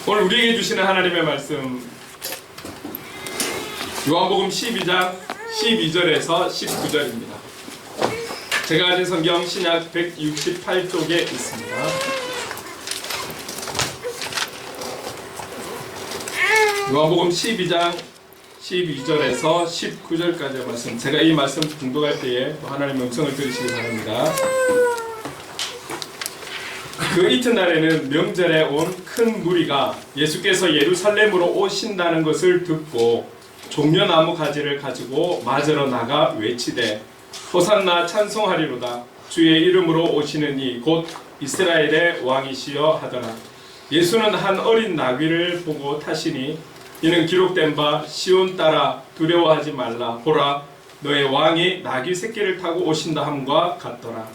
오늘 우리에게 주시는 하나님의 말씀 요한복음 12장 12절에서 19절입니다. 제가 가진 성경 신약 168쪽에 있습니다. 요한복음 12장 12절에서 19절까지의 말씀, 제가 이 말씀 중독할 때에 하나님의 음성을 들으시기 바랍니다. 그 이튿날에는 명절에 온 큰 무리가 예수께서 예루살렘으로 오신다는 것을 듣고 종려나무 가지를 가지고 맞으러 나가 외치되 호산나 찬송하리로다 주의 이름으로 오시는 이 곧 이스라엘의 왕이시여 하더라. 예수는 한 어린 나귀를 보고 타시니 이는 기록된 바 시온 딸아 두려워하지 말라 보라 너의 왕이 나귀 새끼를 타고 오신다 함과 같더라.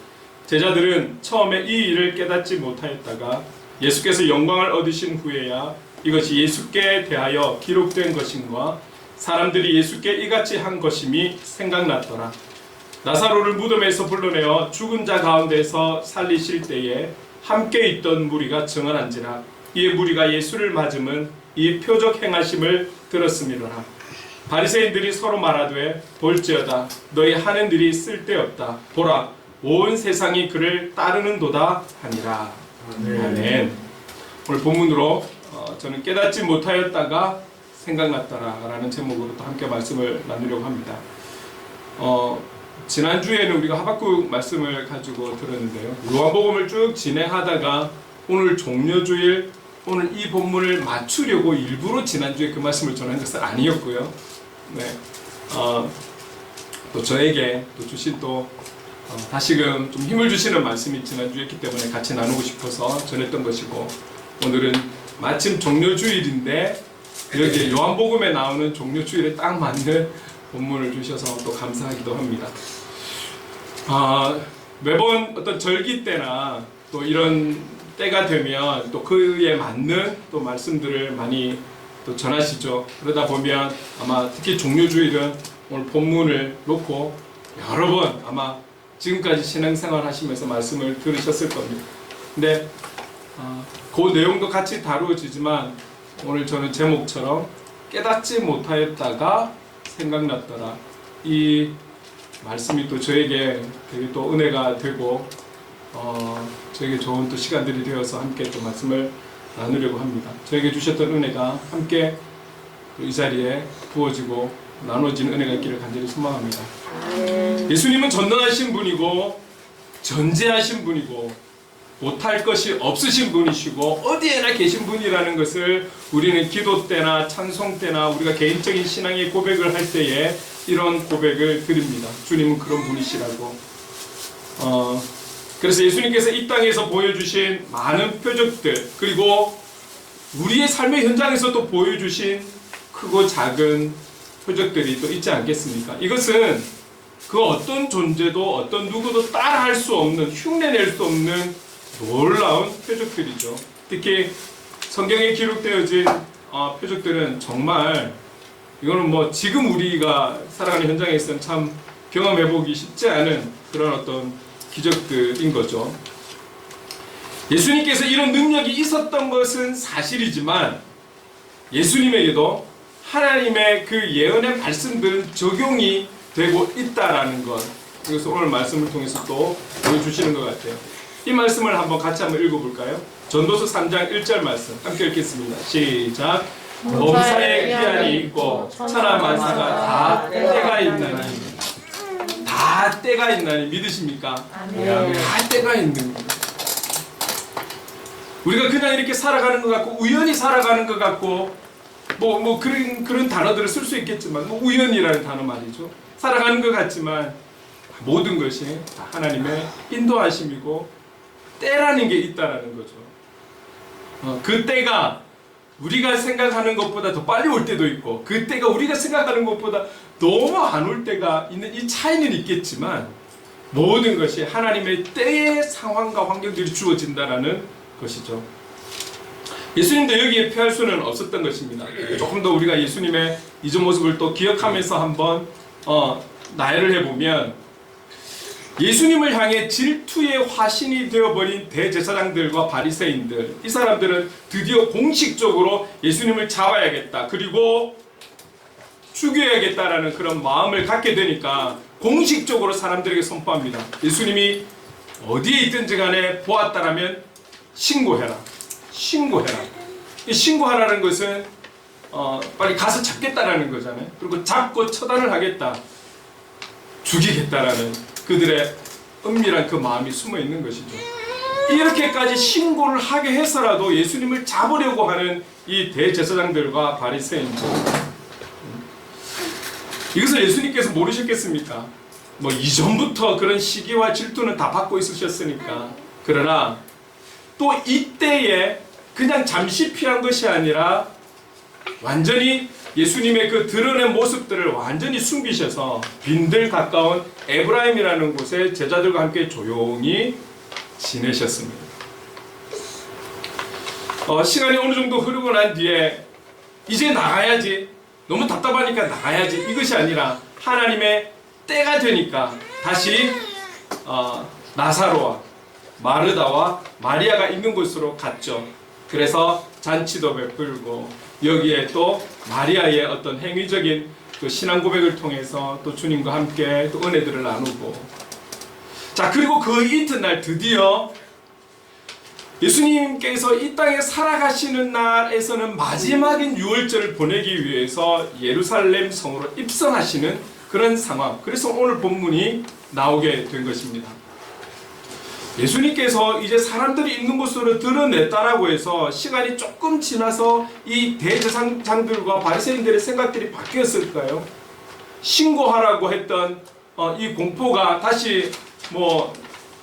제자들은 처음에 이 일을 깨닫지 못하였다가 예수께서 영광을 얻으신 후에야 이것이 예수께 대하여 기록된 것인가 사람들이 예수께 이같이 한 것임이 생각났더라. 나사로를 무덤에서 불러내어 죽은 자 가운데서 살리실 때에 함께 있던 무리가 증언한지라. 이에 무리가 예수를 맞음은 이 표적 행하심을 들었음이로라. 바리새인들이 서로 말하되 볼지어다 너희 하는 일이 쓸데없다. 보라 온 세상이 그를 따르는도다 하니라. 아멘. 오늘 본문으로 저는 깨닫지 못하였다가 생각났더라 라는 제목으로 또 함께 말씀을 나누려고 합니다. 지난주에는 우리가 하박국 말씀을 가지고 들었는데요. 요한복음을 쭉 진행하다가 오늘 종려주일 오늘 이 본문을 맞추려고 일부러 지난주에 그 말씀을 전한 것은 아니었고요. 네. 또 저에게 또 주신 또 다시금 좀 힘을 주시는 말씀이 지난주였기 때문에 같이 나누고 싶어서 전했던 것이고 오늘은 마침 종려주일인데 여기 요한복음에 나오는 종려주일에 딱 맞는 본문을 주셔서 또 감사하기도 합니다. 매번 어떤 절기 때나 또 이런 때가 되면 또 그에 맞는 또 말씀들을 많이 또 전하시죠. 그러다 보면 아마 특히 종려주일은 오늘 본문을 놓고 여러 번 아마 지금까지 신앙생활 하시면서 말씀을 들으셨을 겁니다. 근데 그 내용도 같이 다루어지지만 오늘 저는 제목처럼 깨닫지 못하였다가 생각났더라. 이 말씀이 또 저에게 되게 또 은혜가 되고 저에게 좋은 또 시간들이 되어서 함께 또 말씀을 나누려고 합니다. 저에게 주셨던 은혜가 함께 이 자리에 부어지고 나눠지는 은혜가 있기를 간절히 소망합니다. 예수님은 전능하신 분이고 전지하신 분이고 못할 것이 없으신 분이시고 어디에나 계신 분이라는 것을 우리는 기도 때나 찬송 때나 우리가 개인적인 신앙의 고백을 할 때에 이런 고백을 드립니다. 주님은 그런 분이시라고. 그래서 예수님께서 이 땅에서 보여주신 많은 표적들 그리고 우리의 삶의 현장에서 또 보여주신 크고 작은 표적들이 또 있지 않겠습니까? 이것은 그 어떤 존재도 어떤 누구도 따라할 수 없는 흉내낼 수 없는 놀라운 표적들이죠. 특히 성경에 기록되어진 표적들은 정말 이거는 뭐 지금 우리가 살아가는 현장에서는 참 경험해보기 쉽지 않은 그런 어떤 기적들인 거죠. 예수님께서 이런 능력이 있었던 것은 사실이지만 예수님에게도 하나님의 그 예언의 말씀들은 적용이 되고 있다라는 것, 그래서 오늘 말씀을 통해서 또 보여주시는 것 같아요. 이 말씀을 같이 한번 읽어볼까요? 전도서 3장 1절 말씀 함께 읽겠습니다. 시작. 범사에 기한이 있고 천하만사가 다 때가 있나니. 다 때가 있나니 믿으십니까? 다 때가 있는 겁니다. 우리가 그냥 이렇게 살아가는 것 같고 우연히 살아가는 것 같고 그런 단어들을 쓸 수 있겠지만 우연이라는 단어 말이죠. 살아가는 것 같지만 모든 것이 하나님의 인도하심이고 때라는 게 있다라는 거죠. 그 때가 우리가 생각하는 것보다 더 빨리 올 때도 있고 그 때가 우리가 생각하는 것보다 너무 안 올 때가 있는 이 차이는 있겠지만 모든 것이 하나님의 때의 상황과 환경들이 주어진다라는 것이죠. 예수님도 여기에 피할 수는 없었던 것입니다. 조금 더 우리가 예수님의 이전 모습을 또 기억하면서 한번 나열을 해보면 예수님을 향해 질투의 화신이 되어버린 대제사장들과 바리새인들, 이 사람들은 드디어 공식적으로 예수님을 잡아야겠다, 그리고 죽여야겠다라는 그런 마음을 갖게 되니까 공식적으로 사람들에게 선포합니다. 예수님이 어디에 있든지 간에 보았다라면 신고해라. 신고해라. 이 신고하라는 것은 빨리 가서 잡겠다라는 거잖아요. 그리고 잡고 처단을 하겠다, 죽이겠다라는 그들의 은밀한 그 마음이 숨어 있는 것이죠. 이렇게까지 신고를 하게 해서라도 예수님을 잡으려고 하는 이 대제사장들과 바리새인들, 이것을 예수님께서 모르셨겠습니까? 뭐 이전부터 그런 시기와 질투는 다 받고 있으셨으니까. 그러나 또 이때에 그냥 잠시 피한 것이 아니라 완전히 예수님의 그 드러낸 모습들을 완전히 숨기셔서 빈들 가까운 에브라임이라는 곳에 제자들과 함께 조용히 지내셨습니다. 시간이 어느 정도 흐르고 난 뒤에 이제 나가야지, 너무 답답하니까 나가야지, 이것이 아니라 하나님의 때가 되니까 다시 나사로와 마르다와 마리아가 있는 곳으로 갔죠. 그래서 잔치도 베풀고 여기에 또 마리아의 어떤 행위적인 그 신앙 고백을 통해서 또 주님과 함께 또 은혜들을 나누고, 자, 그리고 그 이튿날 드디어 예수님께서 이 땅에 살아가시는 날에서는 마지막인 유월절을 보내기 위해서 예루살렘 성으로 입성하시는 그런 상황, 그래서 오늘 본문이 나오게 된 것입니다. 예수님께서 이제 사람들이 있는 곳으로 드러냈다라고 해서 시간이 조금 지나서 이 대제사장들과 바리새인들의 생각들이 바뀌었을까요? 신고하라고 했던 이 공포가 다시 뭐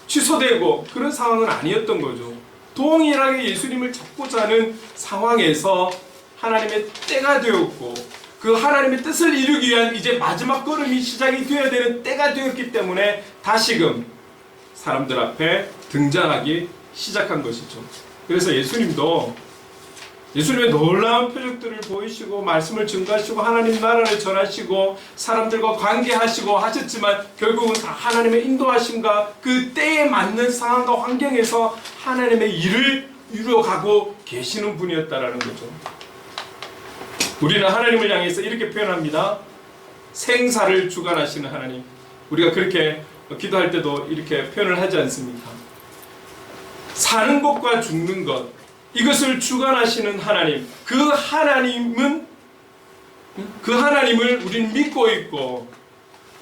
취소되고 그런 상황은 아니었던 거죠. 동일하게 예수님을 잡고자 하는 상황에서 하나님의 때가 되었고, 그 하나님의 뜻을 이루기 위한 이제 마지막 걸음이 시작이 되어야 되는 때가 되었기 때문에 다시금 사람들 앞에 등장하기 시작한 것이죠. 그래서 예수님도 예수님의 놀라운 표적들을 보이시고 말씀을 증거하시고 하나님 나라를 전하시고 사람들과 관계하시고 하셨지만 결국은 다 하나님의 인도하심과 그 때에 맞는 상황과 환경에서 하나님의 일을 이루어가고 계시는 분이었다라는 거죠. 우리는 하나님을 향해서 이렇게 표현합니다. 생사를 주관하시는 하나님. 우리가 그렇게 기도할 때도 이렇게 표현을 하지 않습니까? 사는 것과 죽는 것, 이것을 주관하시는 하나님, 그 하나님을 우리는 믿고 있고,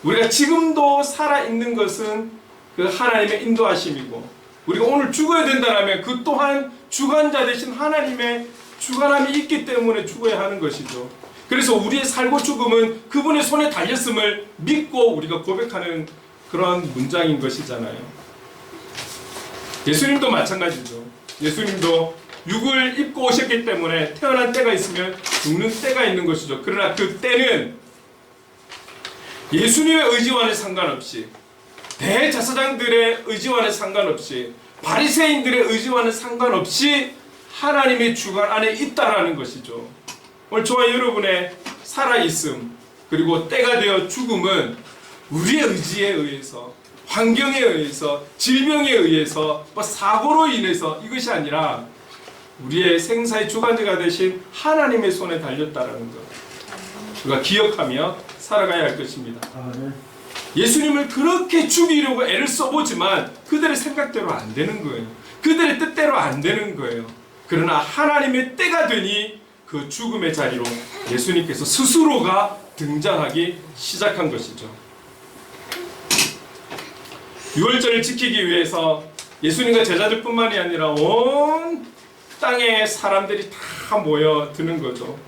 우리가 지금도 살아있는 것은 그 하나님의 인도하심이고, 우리가 오늘 죽어야 된다면 그 또한 주관자 되신 하나님의 주관함이 있기 때문에 죽어야 하는 것이죠. 그래서 우리의 살고 죽음은 그분의 손에 달렸음을 믿고 우리가 고백하는 그런 문장인 것이잖아요. 예수님도 마찬가지죠. 예수님도 육을 입고 오셨기 때문에 태어난 때가 있으면 죽는 때가 있는 것이죠. 그러나 그 때는 예수님의 의지와는 상관없이, 대제사장들의 의지와는 상관없이, 바리새인들의 의지와는 상관없이 하나님의 주관 안에 있다라는 것이죠. 오늘 저와 여러분의 살아있음 그리고 때가 되어 죽음은 우리의 의지에 의해서, 환경에 의해서, 질병에 의해서, 사고로 인해서 이것이 아니라 우리의 생사의 주관자가 되신 하나님의 손에 달렸다라는 것, 우리가 기억하며 살아가야 할 것입니다. 예수님을 그렇게 죽이려고 애를 써보지만 그들의 생각대로 안 되는 거예요. 그들의 뜻대로 안 되는 거예요. 그러나 하나님의 때가 되니 그 죽음의 자리로 예수님께서 스스로가 등장하기 시작한 것이죠. 유월절을 지키기 위해서 예수님과 제자들뿐만이 아니라 온 땅에 사람들이 다 모여드는 거죠.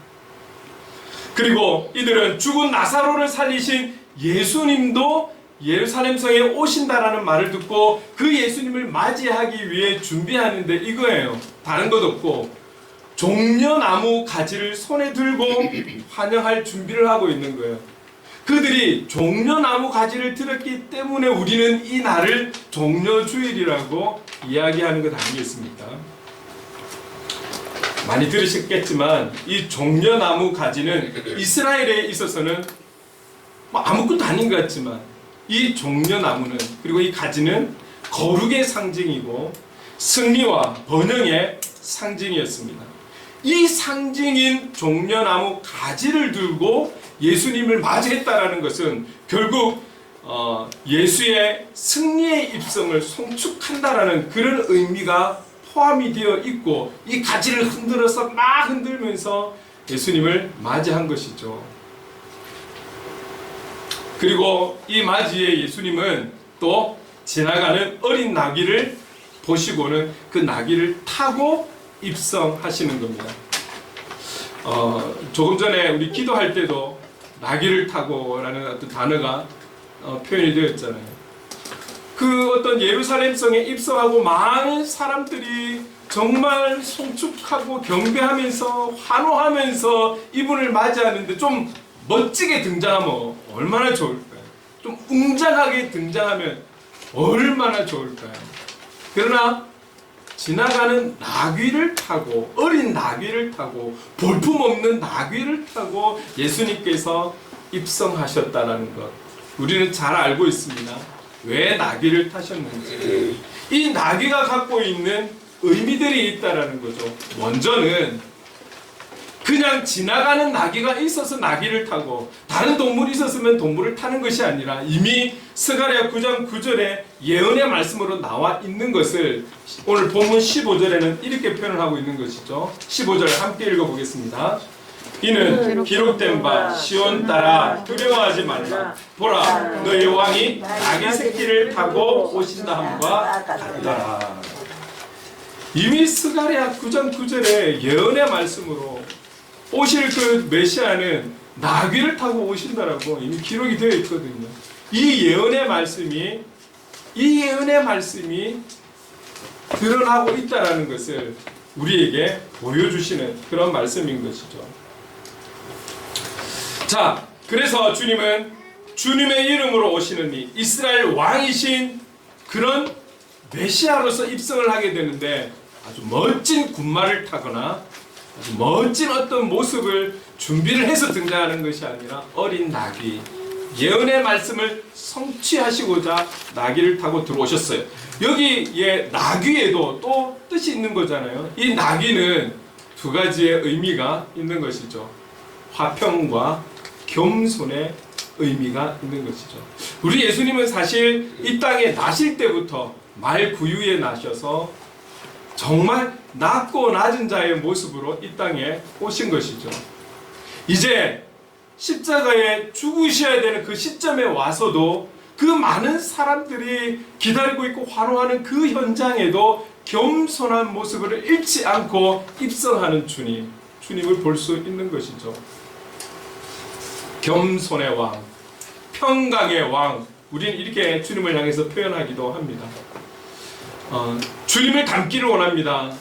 그리고 이들은 죽은 나사로를 살리신 예수님도 예루살렘 성에 오신다라는 말을 듣고 그 예수님을 맞이하기 위해 준비하는데 이거예요. 다른 것 없고 종려나무 가지를 손에 들고 환영할 준비를 하고 있는 거예요. 그들이 종려나무 가지를 들었기 때문에 우리는 이 날을 종려주일이라고 이야기하는 것 아니겠습니까? 많이 들으셨겠지만 이 종려나무 가지는 이스라엘에 있어서는 아무것도 아닌 것 같지만 이 종려나무는, 그리고 이 가지는 거룩의 상징이고 승리와 번영의 상징이었습니다. 이 상징인 종려나무 가지를 들고 예수님을 맞이했다라는 것은 결국 예수의 승리의 입성을 송축한다라는 그런 의미가 포함이 되어 있고, 이 가지를 흔들어서 막 흔들면서 예수님을 맞이한 것이죠. 그리고 이 맞이에 예수님은 또 지나가는 어린 나귀를 보시고는 그 나귀를 타고 입성하시는 겁니다. 조금 전에 우리 기도할 때도 나귀를 타고 라는 어떤 단어가 표현이 되었잖아요. 그 어떤 예루살렘 성에 입성하고 많은 사람들이 정말 송축하고 경배하면서 환호하면서 이분을 맞이하는데 좀 멋지게 등장하면 얼마나 좋을까요? 좀 웅장하게 등장하면 얼마나 좋을까요? 그러나 지나가는 나귀를 타고, 어린 나귀를 타고, 볼품없는 나귀를 타고 예수님께서 입성하셨다는 것, 우리는 잘 알고 있습니다. 왜 나귀를 타셨는지. 이 나귀가 갖고 있는 의미들이 있다라는 거죠. 먼저는 그냥 지나가는 나귀가 있어서 나귀를 타고 다른 동물이 있었으면 동물을 타는 것이 아니라 이미 스가랴 9장 9절에 예언의 말씀으로 나와 있는 것을 오늘 본문 15절에는 이렇게 표현을 하고 있는 것이죠. 15절 함께 읽어보겠습니다. 이는 기록된 바 시온 딸아 두려워하지 말라. 보라 너희 왕이 나귀 새끼를 타고 오신다 함과 같다. 이미 스가랴 9장 9절에 예언의 말씀으로 오실 그 메시아는 나귀를 타고 오신다라고 이미 기록이 되어 있거든요. 이 예언의 말씀이 드러나고 있다라는 것을 우리에게 보여주시는 그런 말씀인 것이죠. 자, 그래서 주님은 주님의 이름으로 오시는 이스라엘 왕이신 그런 메시아로서 입성을 하게 되는데, 아주 멋진 군마를 타거나 아주 멋진 어떤 모습을 준비를 해서 등장하는 것이 아니라 어린 나귀, 예언의 말씀을 성취하시고자 나귀를 타고 들어오셨어요. 여기에 나귀에도 또 뜻이 있는 거잖아요. 이 나귀는 두 가지의 의미가 있는 것이죠. 화평과 겸손의 의미가 있는 것이죠. 우리 예수님은 사실 이 땅에 나실 때부터 말구유에 나셔서 정말 낮고 낮은 자의 모습으로 이 땅에 오신 것이죠. 이제 십자가에 죽으셔야 되는 그 시점에 와서도 그 많은 사람들이 기다리고 있고 환호하는 그 현장에도 겸손한 모습을 잃지 않고 입성하는 주님을 볼 수 있는 것이죠. 겸손의 왕, 평강의 왕, 우리는 이렇게 주님을 향해서 표현하기도 합니다. 주님을 닮기를 원합니다.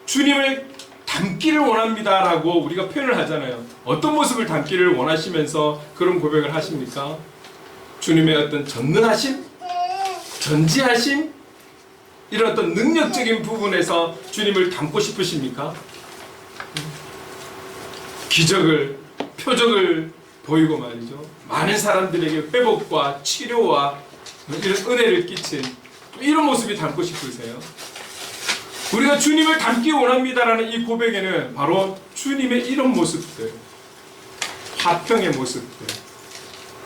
주님을 닮기를 원합니다라고 우리가 표현을 하잖아요. 어떤 모습을 닮기를 원하시면서 그런 고백을 하십니까? 주님의 어떤 전능하심, 전지하심, 이런 어떤 능력적인 부분에서 주님을 닮고 싶으십니까? 기적을, 표적을 보이고 말이죠. 많은 사람들에게 회복과 치료와 이런 은혜를 끼친 이런 모습이 닮고 싶으세요? 우리가 주님을 닮기 원합니다라는 이 고백에는 바로 주님의 이런 모습들, 화평의 모습들,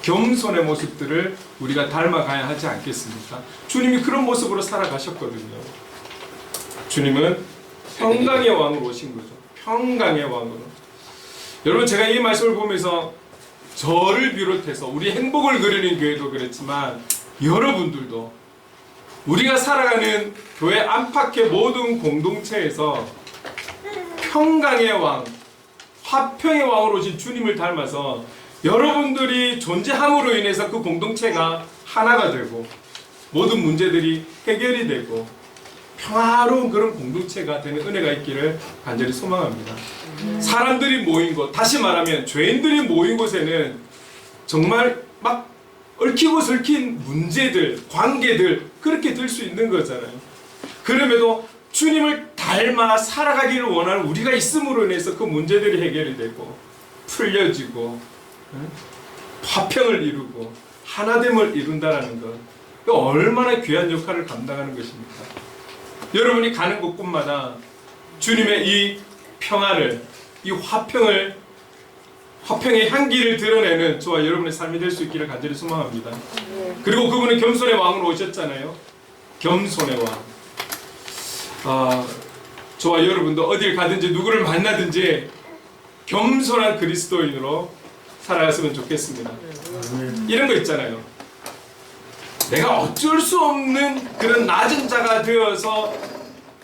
겸손의 모습들을 우리가 닮아가야 하지 않겠습니까? 주님이 그런 모습으로 살아가셨거든요. 주님은 평강의 왕으로 오신 거죠. 평강의 왕으로. 여러분, 제가 이 말씀을 보면서 저를 비롯해서 우리 행복을 그리는 교회도 그렇지만 여러분들도 우리가 살아가는 교회 안팎의 모든 공동체에서 평강의 왕, 화평의 왕으로 오신 주님을 닮아서 여러분들이 존재함으로 인해서 그 공동체가 하나가 되고 모든 문제들이 해결이 되고 평화로운 그런 공동체가 되는 은혜가 있기를 간절히 소망합니다. 사람들이 모인 곳, 다시 말하면 죄인들이 모인 곳에는 정말 막 얽히고 설킨 문제들, 관계들 그렇게 될 수 있는 거잖아요. 그럼에도 주님을 닮아 살아가기를 원하는 우리가 있음으로 인해서 그 문제들이 해결이 되고 풀려지고 화평을 이루고 하나됨을 이룬다라는 것, 얼마나 귀한 역할을 감당하는 것입니까? 여러분이 가는 곳곳마다 주님의 이 평안을, 이 화평의 향기를 드러내는 저와 여러분의 삶이 될 수 있기를 간절히 소망합니다. 그리고 그분은 겸손의 왕으로 오셨잖아요. 겸손의 왕. 저와 여러분도 어딜 가든지 누구를 만나든지 겸손한 그리스도인으로 살아갔으면 좋겠습니다. 이런 거 있잖아요. 내가 어쩔 수 없는 그런 낮은 자가 되어서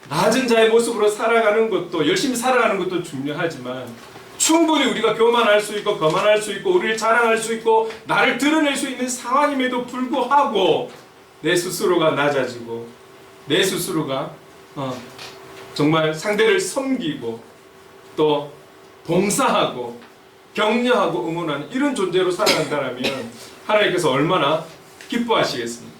낮은 자의 모습으로 살아가는 것도, 열심히 살아가는 것도 중요하지만 충분히 우리가 교만할 수 있고 거만할 수 있고 우리를 자랑할 수 있고 나를 드러낼 수 있는 상황임에도 불구하고 내 스스로가 낮아지고 내 스스로가 정말 상대를 섬기고 또 봉사하고 격려하고 응원하는 이런 존재로 살아간다면 하나님께서 얼마나 기뻐하시겠습니까?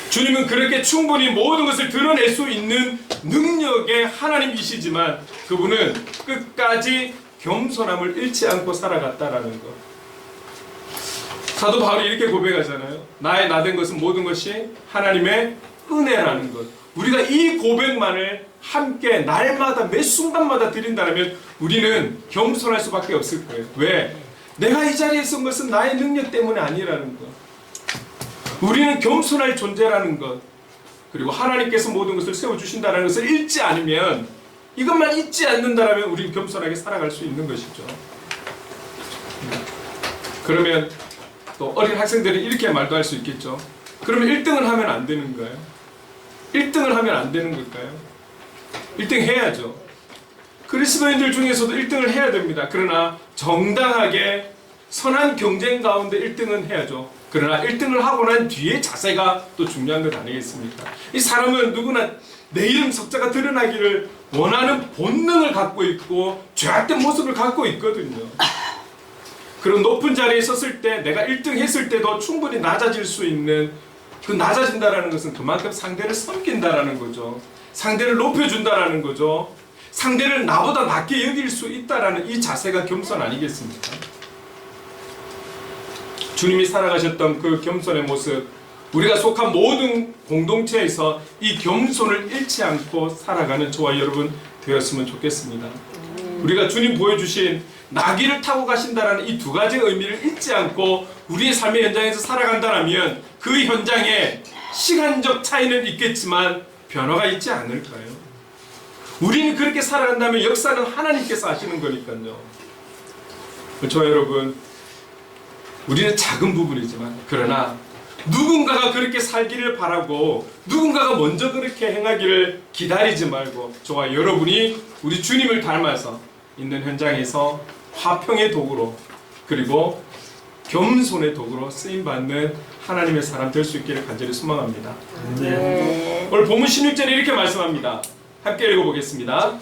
주님은 그렇게 충분히 모든 것을 드러낼 수 있는 능력의 하나님이시지만 그분은 끝까지 겸손함을 잃지 않고 살아갔다라는 것. 사도 바울이 이렇게 고백하잖아요. 나의 나된 것은 모든 것이 하나님의 은혜라는 것. 우리가 이 고백만을 함께 날마다 매 순간마다 드린다면 우리는 겸손할 수밖에 없을 거예요. 왜? 내가 이 자리에 선 것은 나의 능력 때문에 아니라는 것. 우리는 겸손할 존재라는 것, 그리고 하나님께서 모든 것을 세워주신다는 것을 잊지 않으면, 이것만 잊지 않는다면 우리는 겸손하게 살아갈 수 있는 것이죠. 그러면 또 어린 학생들은 이렇게 말도 할 수 있겠죠. 그러면 1등을 하면 안 되는 거예요? 1등을 하면 안 되는 걸까요? 1등 해야죠. 그리스도인들 중에서도 1등을 해야 됩니다. 그러나 정당하게 선한 경쟁 가운데 1등은 해야죠. 그러나 1등을 하고 난 뒤에 자세가 또 중요한 것 아니겠습니까? 이 사람은 누구나 내 이름 석자가 드러나기를 원하는 본능을 갖고 있고 죄악된 모습을 갖고 있거든요. 그런 높은 자리에 섰을 때 내가 1등 했을 때도 충분히 낮아질 수 있는, 그 낮아진다는 것은 그만큼 상대를 섬긴다라는 거죠. 상대를 높여준다라는 거죠. 상대를 나보다 낮게 여길 수 있다라는 이 자세가 겸손 아니겠습니까? 주님이 살아가셨던 그 겸손의 모습, 우리가 속한 모든 공동체에서 이 겸손을 잃지 않고 살아가는 저와 여러분 되었으면 좋겠습니다. 우리가 주님 보여주신 나귀를 타고 가신다는 이 두 가지 의미를 잊지 않고 우리의 삶의 현장에서 살아간다면 그 현장에 시간적 차이는 있겠지만 변화가 있지 않을까요? 우리는 그렇게 살아간다면 역사는 하나님께서 하시는 거니까요. 저와 여러분, 우리는 작은 부분이지만 그러나 누군가가 그렇게 살기를 바라고 누군가가 먼저 그렇게 행하기를 기다리지 말고 저와 여러분이 우리 주님을 닮아서 있는 현장에서 화평의 도구로 그리고 겸손의 도구로 쓰임받는 하나님의 사람 될 수 있기를 간절히 소망합니다. 오늘 본문 16절에 이렇게 말씀합니다. 함께 읽어보겠습니다.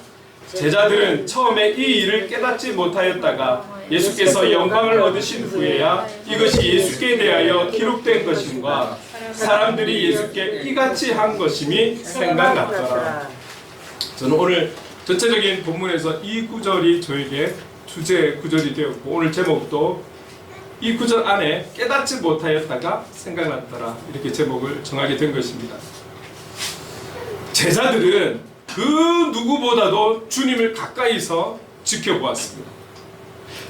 제자들은 처음에 이 일을 깨닫지 못하였다가 예수께서 영광을 얻으신 후에야 이것이 예수께 대하여 기록된 것임과 사람들이 예수께 이같이 한 것임이 생각났더라. 저는 오늘 전체적인 본문에서 이 구절이 저에게 주제 구절이 되었고 오늘 제목도 이 구절 안에 깨닫지 못하였다가 생각났더라 이렇게 제목을 정하게 된 것입니다. 제자들은 그 누구보다도 주님을 가까이서 지켜보았습니다.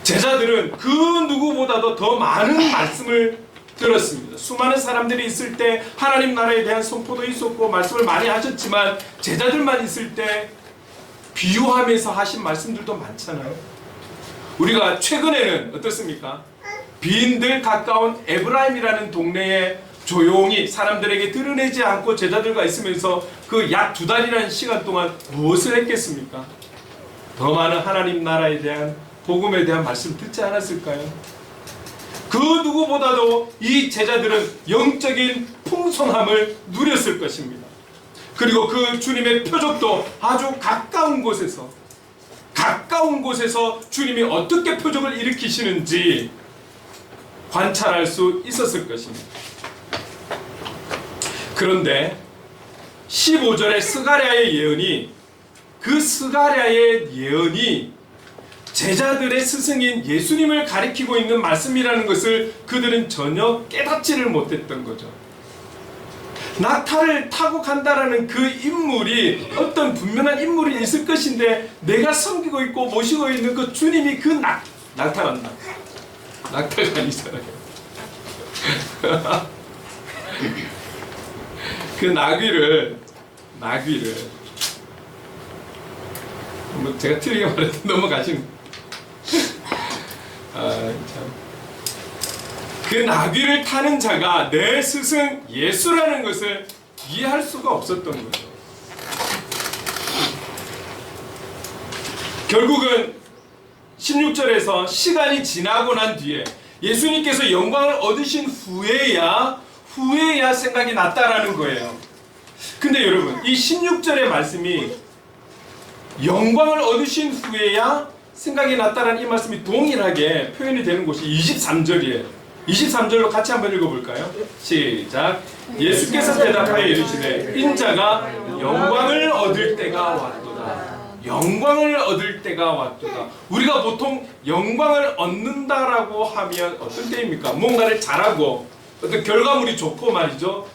제자들은 그 누구보다도 더 많은 말씀을 들었습니다. 수많은 사람들이 있을 때 하나님 나라에 대한 선포도 있었고 말씀을 많이 하셨지만 제자들만 있을 때 비유하면서 하신 말씀들도 많잖아요. 우리가 최근에는 어떻습니까? 빈들 가까운 에브라임이라는 동네에 조용히 사람들에게 드러내지 않고 제자들과 있으면서 그 약 2달이라는 시간 동안 무엇을 했겠습니까? 더 많은 하나님 나라에 대한 복음에 대한 말씀 듣지 않았을까요? 그 누구보다도 이 제자들은 영적인 풍성함을 누렸을 것입니다. 그리고 그 주님의 표적도 아주 가까운 곳에서 주님이 어떻게 표적을 일으키시는지 관찰할 수 있었을 것입니다. 그런데 15절의 스가랴의 예언이 제자들의 스승인 예수님을 가리키고 있는 말씀이라는 것을 그들은 전혀 깨닫지를 못했던 거죠. 낙타를 타고 간다라는 그 인물이 어떤 분명한 인물이 있을 것인데, 내가 섬기고 있고 모시고 있는 그 주님이 그 낙타란다. 낙타가 아니잖아요. 그 나귀를 뭐 제가 틀리게 말했던 넘어가신 그 나귀를 타는 자가 내 스승 예수라는 것을 이해할 수가 없었던 거죠. 결국은 16절에서 시간이 지나고 난 뒤에 예수님께서 영광을 얻으신 후에야 생각이 났다라는 거예요. 근데 여러분, 이 16절의 말씀이 영광을 얻으신 후에야 생각이 났다라는 이 말씀이 동일하게 표현이 되는 곳이 23절이에요. 23절로 같이 한번 읽어볼까요? 시작. 예수께서 대답하여 이르시되 인자가 영광을 얻을 때가 왔도다. 영광을 얻을 때가 왔도다. 우리가 보통 영광을 얻는다라고 하면 어떤 때입니까? 뭔가를 잘하고 어떤 결과물이 좋고 말이죠.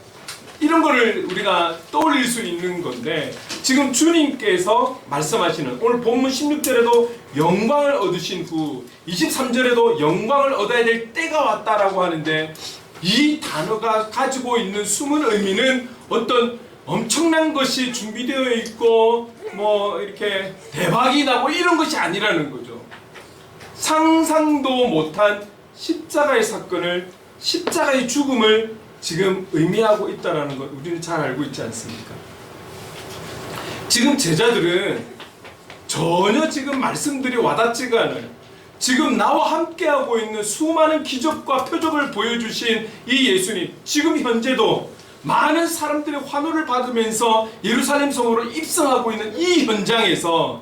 이런 거를 우리가 떠올릴 수 있는 건데, 지금 주님께서 말씀하시는 오늘 본문 16절에도 영광을 얻으신 후 23절에도 영광을 얻어야 될 때가 왔다라고 하는데, 이 단어가 가지고 있는 숨은 의미는 어떤 엄청난 것이 준비되어 있고 뭐 이렇게 대박이 나고 이런 것이 아니라는 거죠. 상상도 못한 십자가의 사건을, 십자가의 죽음을 지금 의미하고 있다는 것 우리는 잘 알고 있지 않습니까? 지금 제자들은 전혀 지금 말씀들이 와닿지가 않아요. 지금 나와 함께하고 있는 수많은 기적과 표적을 보여주신 이 예수님, 지금 현재도 많은 사람들의 환호를 받으면서 예루살렘 성으로 입성하고 있는 이 현장에서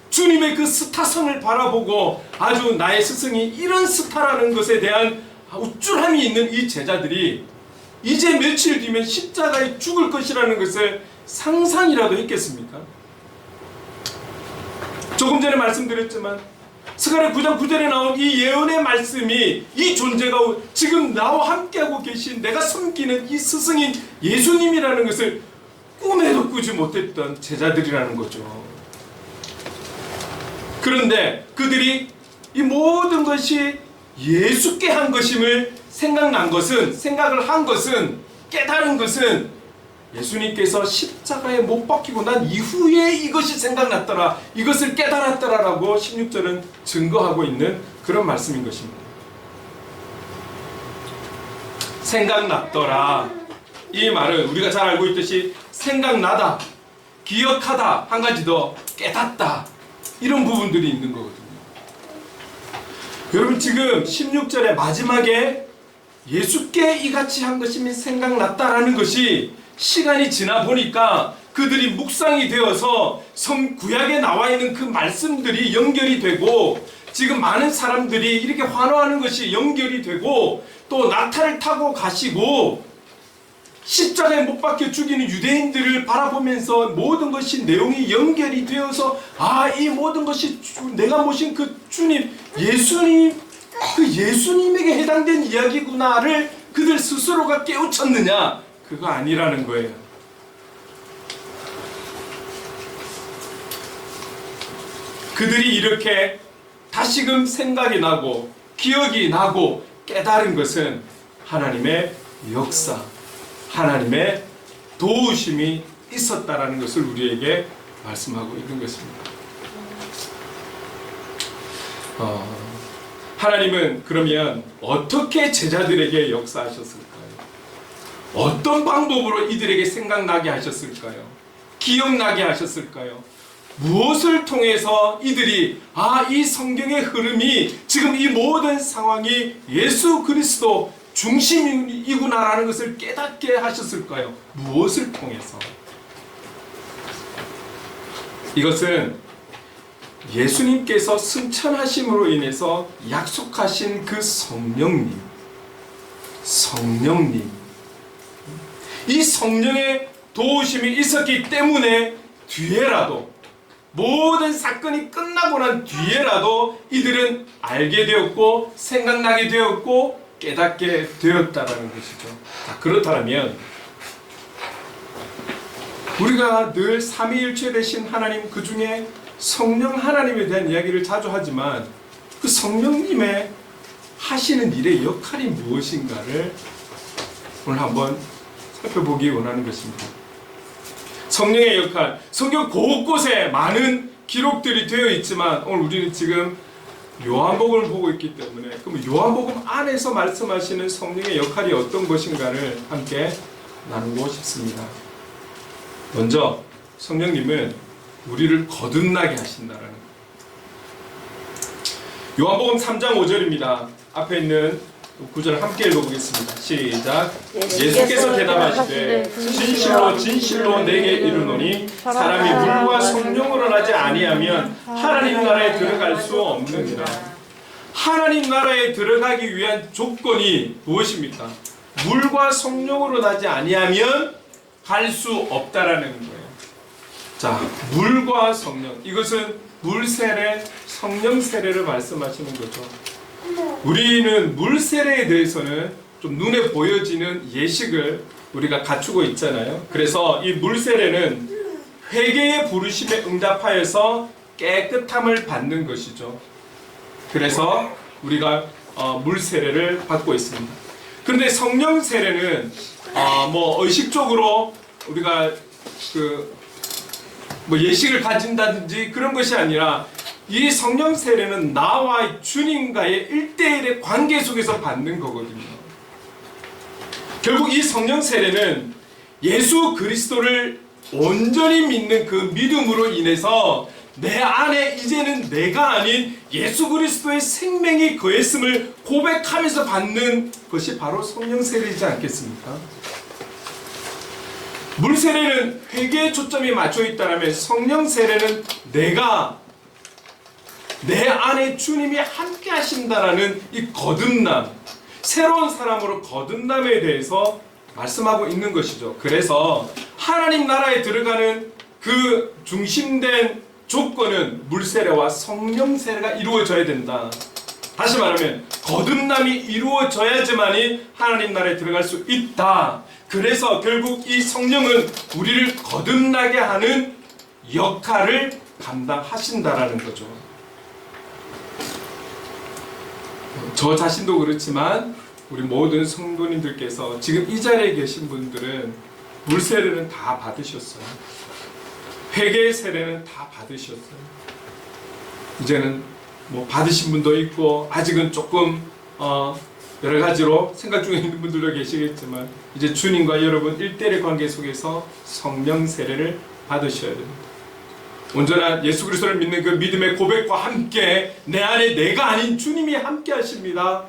주님의 그 스타성을 바라보고 아주 나의 스승이 이런 스타라는 것에 대한 우쭐함이 있는 이 제자들이 이제 며칠 뒤면 십자가에 죽을 것이라는 것을 상상이라도 했겠습니까? 조금 전에 말씀드렸지만 스가랴 9장 9절에 나온 이 예언의 말씀이, 이 존재가 지금 나와 함께하고 계신 내가 섬기는 이 스승인 예수님이라는 것을 꿈에도 꾸지 못했던 제자들이라는 거죠. 그런데 그들이 이 모든 것이 예수께 한 것임을 생각을 한 것은, 깨달은 것은 예수님께서 십자가에 못 박히고 난 이후에 이것이 생각났더라, 이것을 깨달았더라라고 16절은 증거하고 있는 그런 말씀인 것입니다. 생각났더라, 이 말은 우리가 잘 알고 있듯이 생각나다, 기억하다, 한 가지 더 깨닫다, 이런 부분들이 있는 거거든요. 여러분, 지금 16절의 마지막에 예수께 이같이 한 것이 생각났다라는 것이 시간이 지나 보니까 그들이 묵상이 되어서 구약에 나와 있는 그 말씀들이 연결이 되고, 지금 많은 사람들이 이렇게 환호하는 것이 연결이 되고, 또 낙타를 타고 가시고 십자가에 못 박혀 죽이는 유대인들을 바라보면서 모든 것이 내용이 연결이 되어서, 이 모든 것이 내가 모신 그 주님, 예수님, 그 예수님에게 해당된 이야기구나를 그들 스스로가 깨우쳤느냐? 그거 아니라는 거예요. 그들이 이렇게 다시금 생각이 나고 기억이 나고 깨달은 것은 하나님의 역사, 하나님의 도우심이 있었다라는 것을 우리에게 말씀하고 있는 것입니다. 하나님은 그러면 어떻게 제자들에게 역사하셨을까요? 어떤 방법으로 이들에게 생각나게 하셨을까요? 기억나게 하셨을까요? 무엇을 통해서 이들이 이 성경의 흐름이 지금 이 모든 상황이 예수 그리스도 중심이구나라는 것을 깨닫게 하셨을까요? 무엇을 통해서? 이것은 예수님께서 승천하심으로 인해서 약속하신 그 성령님, 이 성령의 도우심이 있었기 때문에 뒤에라도 모든 사건이 끝나고 난 뒤에라도 이들은 알게 되었고 생각나게 되었고 깨닫게 되었다라는 것이죠. 자, 그렇다면 우리가 늘 삼위일체 되신 하나님, 그 중에 성령 하나님에 대한 이야기를 자주 하지만 그 성령님의 하시는 일의 역할이 무엇인가를 오늘 한번 살펴보기 원하는 것입니다. 성령의 역할, 성경 곳곳에 많은 기록들이 되어 있지만 오늘 우리는 지금 요한복음을 보고 있기 때문에 그럼 요한복음 안에서 말씀하시는 성령의 역할이 어떤 것인가를 함께 나누고 싶습니다. 먼저 성령님은 우리를 거듭나게 하신다라는 것. 요한복음 3장 5절입니다. 앞에 있는 구절을 함께 읽어보겠습니다. 시작. 예수께서 대답하시되 진실로 진실로 내게 이르노니 사람이 물과 성령으로 나지 아니하면 하나님 나라에 들어갈 수 없느니라. 하나님 나라에 들어가기 위한 조건이 무엇입니까? 물과 성령으로 나지 아니하면 갈 수 없다라는 거예요. 자, 물과 성령, 이것은 물 세례, 성령 세례를 말씀하시는 거죠. 우리는 물 세례에 대해서는 좀 눈에 보여지는 예식을 우리가 갖추고 있잖아요. 그래서 이 물 세례는 회개의 부르심에 응답하여서 깨끗함을 받는 것이죠. 그래서 우리가 물 세례를 받고 있습니다. 그런데 성령 세례는 의식적으로 우리가 예식을 가진다든지 그런 것이 아니라 이 성령 세례는 나와 주님과의 1대1의 관계 속에서 받는 거거든요. 결국 이 성령 세례는 예수 그리스도를 온전히 믿는 그 믿음으로 인해서 내 안에 이제는 내가 아닌 예수 그리스도의 생명이 거했음을 고백하면서 받는 것이 바로 성령 세례이지 않겠습니까? 물 세례는 회개에 초점이 맞춰 있다면 성령 세례는 내가 내 안에 주님이 함께 하신다라는 이 거듭남, 새로운 사람으로 거듭남에 대해서 말씀하고 있는 것이죠. 그래서 하나님 나라에 들어가는 그 중심된 조건은 물세례와 성령 세례가 이루어져야 된다. 다시 말하면 거듭남이 이루어져야지만이 하나님 나라에 들어갈 수 있다. 그래서 결국 이 성령은 우리를 거듭나게 하는 역할을 감당하신다라는 거죠. 저 자신도 그렇지만 우리 모든 성도님들께서 지금 이 자리에 계신 분들은 물세례는 다 받으셨어요. 회개의 세례는 다 받으셨어요. 이제는 받으신 분도 있고 아직은 조금 여러 가지로 생각 중에 있는 분들도 계시겠지만 이제 주님과 여러분 1대1의 관계 속에서 성령 세례를 받으셔야 됩니다. 온전한 예수 그리스도를 믿는 그 믿음의 고백과 함께 내 안에 내가 아닌 주님이 함께 하십니다.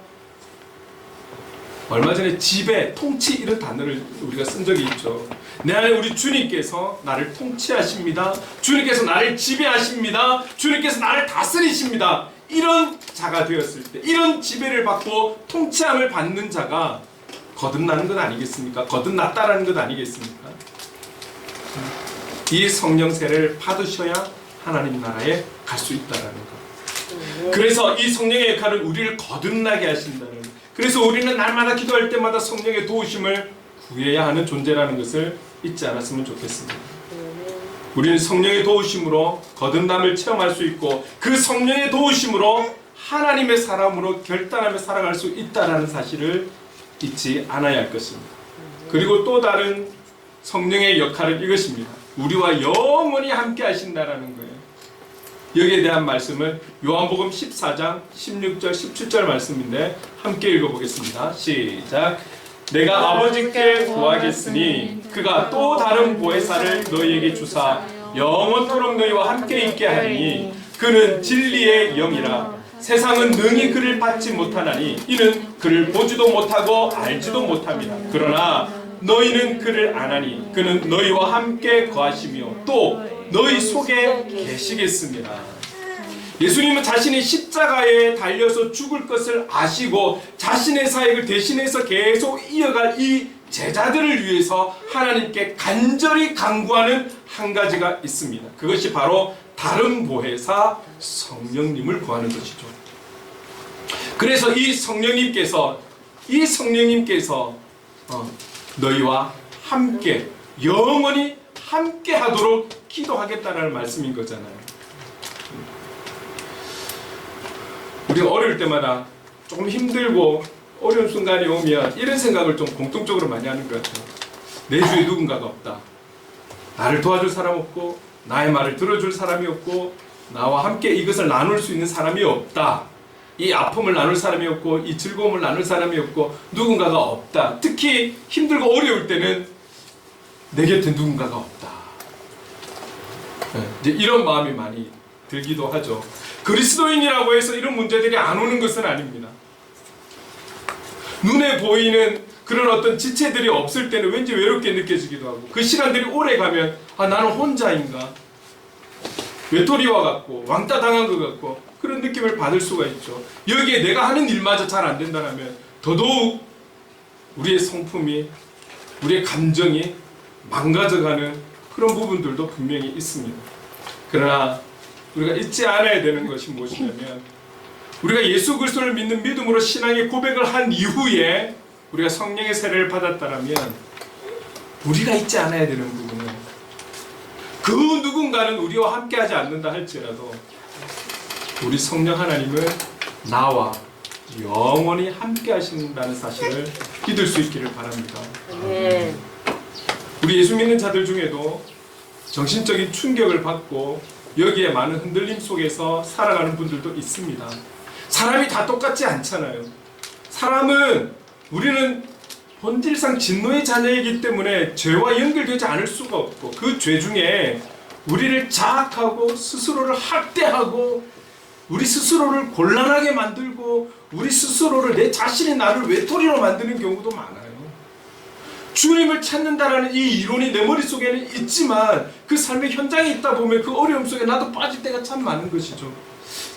얼마 전에 지배, 통치 이런 단어를 우리가 쓴 적이 있죠. 내 안에 우리 주님께서 나를 통치하십니다. 주님께서 나를 지배하십니다. 주님께서 나를 다스리십니다. 이런 자가 되었을 때, 이런 지배를 받고 통치함을 받는 자가 거듭나는 것 아니겠습니까? 거듭났다라는 것 아니겠습니까? 이 성령 세례를 받으셔야 하나님 나라에 갈 수 있다라는 것. 그래서 이 성령의 역할은 우리를 거듭나게 하신다는 것. 그래서 우리는 날마다 기도할 때마다 성령의 도우심을 구해야 하는 존재라는 것을 잊지 않았으면 좋겠습니다. 우리는 성령의 도우심으로 거듭남을 체험할 수 있고 그 성령의 도우심으로 하나님의 사람으로 결단하며 살아갈 수 있다는 사실을 잊지 않아야 할 것입니다. 그리고 또 다른 성령의 역할은 이것입니다. 우리와 영원히 함께 하신다라는 거예요. 여기에 대한 말씀은 요한복음 14장 16절 17절 말씀인데 함께 읽어보겠습니다. 시작. 내가 아버지께 구하겠으니 그가 또 다른 보혜사를 너희에게 주사 영원토록 너희와 함께 있게 하리니 그는 진리의 영이라. 세상은 능히 그를 받지 못하나니 이는 그를 보지도 못하고 알지도 못합니다. 그러나 너희는 그를 아나니 그는 너희와 함께 거하시며 또 너희 속에 계시겠습니다. 예수님은 자신이 십자가에 달려서 죽을 것을 아시고 자신의 사역을 대신해서 계속 이어갈 이 제자들을 위해서 하나님께 간절히 간구하는 한 가지가 있습니다. 그것이 바로 다른 보혜사 성령님을 구하는 것이죠. 그래서 이 성령님께서 너희와 함께 영원히 함께 하도록 기도하겠다는 말씀인 거잖아요. 우리가 어려울 때마다 조금 힘들고 어려운 순간이 오면 이런 생각을 좀 공통적으로 많이 하는 것 같아요. 내 주위에 누군가가 없다. 나를 도와줄 사람 없고 나의 말을 들어줄 사람이 없고 나와 함께 이것을 나눌 수 있는 사람이 없다. 이 아픔을 나눌 사람이 없고 이 즐거움을 나눌 사람이 없고 누군가가 없다. 특히 힘들고 어려울 때는 내 곁에 누군가가 없다. 이제 이런 마음이 많이 들기도 하죠. 그리스도인이라고 해서 이런 문제들이 안 오는 것은 아닙니다. 눈에 보이는 그런 어떤 지체들이 없을 때는 왠지 외롭게 느껴지기도 하고, 그 시간들이 오래 가면 나는 혼자인가, 외톨이와 같고 왕따 당한 것 같고 그런 느낌을 받을 수가 있죠. 여기에 내가 하는 일마저 잘 안 된다면 더더욱 우리의 성품이, 우리의 감정이 망가져가는 그런 부분들도 분명히 있습니다. 그러나 우리가 잊지 않아야 되는 것이 무엇이냐면, 우리가 예수 그리스도를 믿는 믿음으로 신앙의 고백을 한 이후에 우리가 성령의 세례를 받았다면 우리가 잊지 않아야 되는 부분은, 그 누군가는 우리와 함께하지 않는다 할지라도 우리 성령 하나님은 나와 영원히 함께하신다는 사실을 믿을 수 있기를 바랍니다. 우리 예수 믿는 자들 중에도 정신적인 충격을 받고 여기에 많은 흔들림 속에서 살아가는 분들도 있습니다. 사람이 다 똑같지 않잖아요. 우리는 본질상 진노의 자녀이기 때문에 죄와 연결되지 않을 수가 없고, 그 죄 중에 우리를 자학하고 스스로를 학대하고 우리 스스로를 곤란하게 만들고 우리 스스로를, 내 자신이 나를 외톨이로 만드는 경우도 많아요. 주님을 찾는다라는 이 이론이 내 머릿속에는 있지만 그 삶의 현장에 있다 보면 그 어려움 속에 나도 빠질 때가 참 많은 것이죠.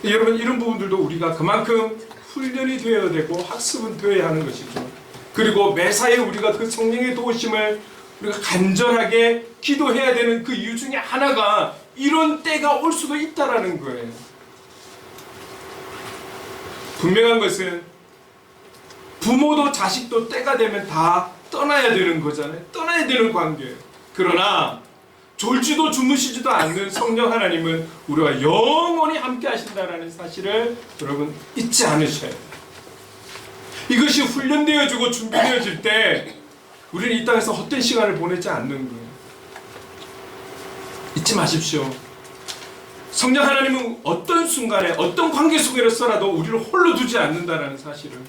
여러분, 이런 부분들도 우리가 그만큼 훈련이 되어야 되고 학습은 되어야 하는 것이죠. 그리고 매사에 우리가 그 성령의 도우심을 우리가 간절하게 기도해야 되는 그 이유 중에 하나가 이런 때가 올 수도 있다라는 거예요. 분명한 것은 부모도 자식도 때가 되면 다 떠나야 되는 거잖아요. 떠나야 되는 관계예요. 그러나 졸지도 주무시지도 않는 성령 하나님은 우리와 영원히 함께 하신다는 사실을 여러분 잊지 않으셔야 돼요. 이것이 훈련되어지고 준비되어질 때 우리는 이 땅에서 헛된 시간을 보내지 않는 거예요. 잊지 마십시오. 성령 하나님은 어떤 순간에 어떤 관계 속에서라도 우리를 홀로 두지 않는다는 사실을,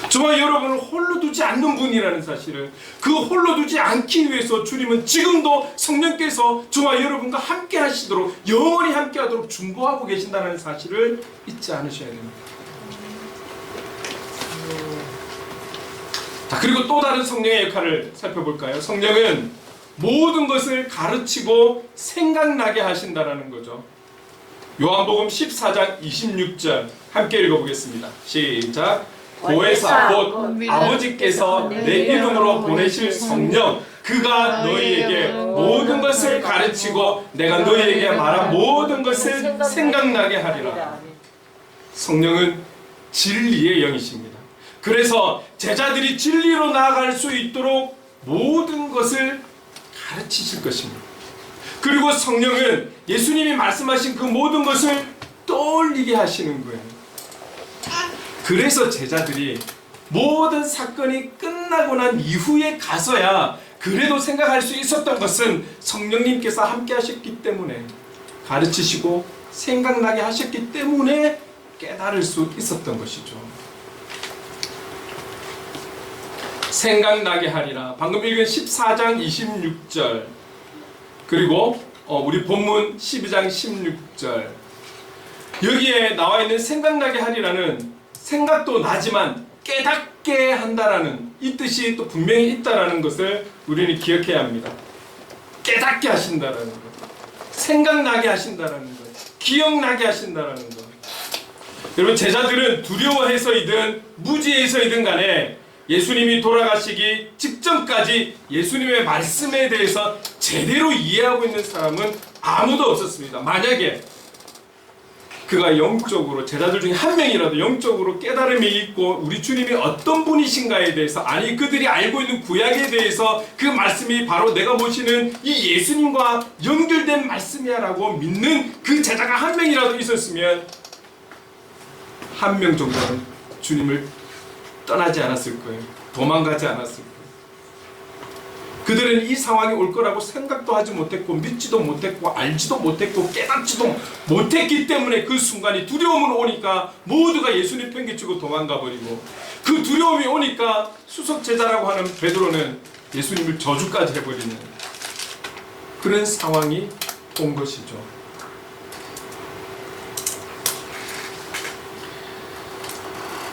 저와 여러분을 홀로 두지 않는 분이라는 사실을, 그 홀로 두지 않기 위해서 주님은 지금도 성령께서 저와 여러분과 함께 하시도록, 영원히 함께 하도록 중보하고 계신다는 사실을 잊지 않으셔야 됩니다. 자, 그리고 또 다른 성령의 역할을 살펴볼까요? 성령은 모든 것을 가르치고 생각나게 하신다라는 거죠. 요한복음 14장 26절 함께 읽어보겠습니다. 시작. 보혜사 곧 아버지께서 내 이름으로 보내실 성령, 그가 너희에게 모든 것을 가르치고 내가 너희에게 말한 모든 것을 생각나게 하리라. 성령은 진리의 영이십니다. 그래서 제자들이 진리로 나아갈 수 있도록 모든 것을 가르치실 것입니다. 그리고 성령은 예수님이 말씀하신 그 모든 것을 떠올리게 하시는 거예요. 그래서 제자들이 모든 사건이 끝나고 난 이후에 가서야 그래도 생각할 수 있었던 것은 성령님께서 함께 하셨기 때문에, 가르치시고 생각나게 하셨기 때문에 깨달을 수 있었던 것이죠. 생각나게 하리라. 방금 읽은 14장 26절, 그리고 우리 본문 12장 16절, 여기에 나와 있는 생각나게 하리라는, 생각도 나지만 깨닫게 한다라는 이 뜻이 또 분명히 있다라는 것을 우리는 기억해야 합니다. 깨닫게 하신다라는 것, 생각나게 하신다라는 것, 기억나게 하신다라는 것. 여러분, 제자들은 두려워해서이든 무지해서이든 간에 예수님이 돌아가시기 직전까지 예수님의 말씀에 대해서 제대로 이해하고 있는 사람은 아무도 없었습니다. 만약에 그가 영적으로, 제자들 중에 한 명이라도 영적으로 깨달음이 있고 우리 주님이 어떤 분이신가에 대해서, 아니 그들이 알고 있는 구약에 대해서 그 말씀이 바로 내가 모시는 이 예수님과 연결된 말씀이야 라고 믿는 그 제자가 한 명이라도 있었으면 한 명 정도는 주님을 떠나지 않았을 거예요. 도망가지 않았을 거예요. 그들은 이 상황이 올 거라고 생각도 하지 못했고 믿지도 못했고 알지도 못했고 깨닫지도 못했기 때문에 그 순간이 두려움은 오니까 모두가 예수님 팽개치고 도망가 버리고, 그 두려움이 오니까 수석 제자라고 하는 베드로는 예수님을 저주까지 해버리는 그런 상황이 온 것이죠.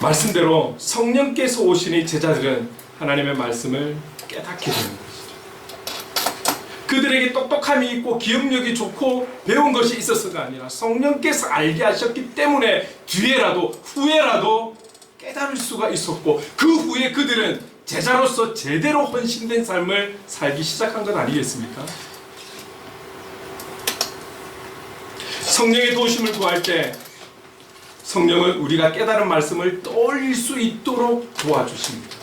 말씀대로 성령께서 오시니 제자들은 하나님의 말씀을 깨닫게 되는 것이죠. 그들에게 똑똑함이 있고 기억력이 좋고 배운 것이 있어서가 아니라 성령께서 알게 하셨기 때문에 뒤에라도 후에라도 깨달을 수가 있었고, 그 후에 그들은 제자로서 제대로 헌신된 삶을 살기 시작한 것 아니겠습니까? 성령의 도우심을 구할 때 성령은 우리가 깨달은 말씀을 떠올릴 수 있도록 도와주십니다.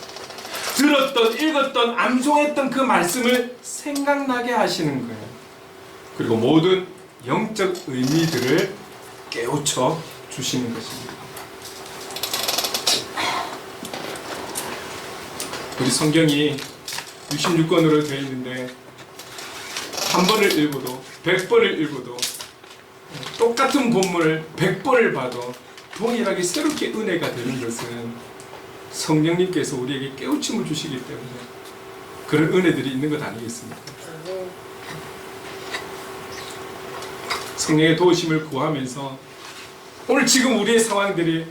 들었던, 읽었던, 암송했던 그 말씀을 생각나게 하시는 거예요. 그리고 모든 영적 의미들을 깨우쳐 주시는 것입니다. 우리 성경이 66권으로 되어 있는데 한 번을 읽어도 100번을 읽어도 똑같은 본문을 100번을 봐도 동일하게 새롭게 은혜가 되는 것은 성령님께서 우리에게 깨우침을 주시기 때문에 그런 은혜들이 있는 것 아니겠습니까? 성령의 도우심을 구하면서 오늘 지금 우리의 상황들이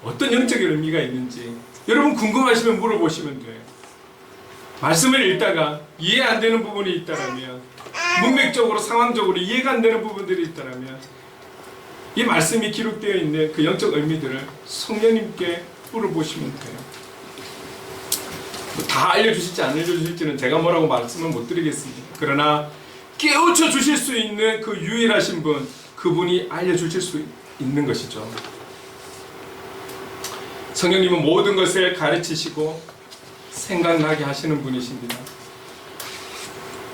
어떤 영적인 의미가 있는지 여러분 궁금하시면 물어보시면 돼요. 말씀을 읽다가 이해 안 되는 부분이 있다면, 문맥적으로 상황적으로 이해가 안 되는 부분들이 있다면 이 말씀이 기록되어 있는 그 영적 의미들을 성령님께 물어보시면 돼요. 다 알려주실지 안 알려주실지는 제가 뭐라고 말씀을 못 드리겠습니다. 그러나 깨우쳐 주실 수 있는 그 유일하신 분, 그분이 알려주실 수 있는 것이죠. 성령님은 모든 것을 가르치시고 생각나게 하시는 분이십니다.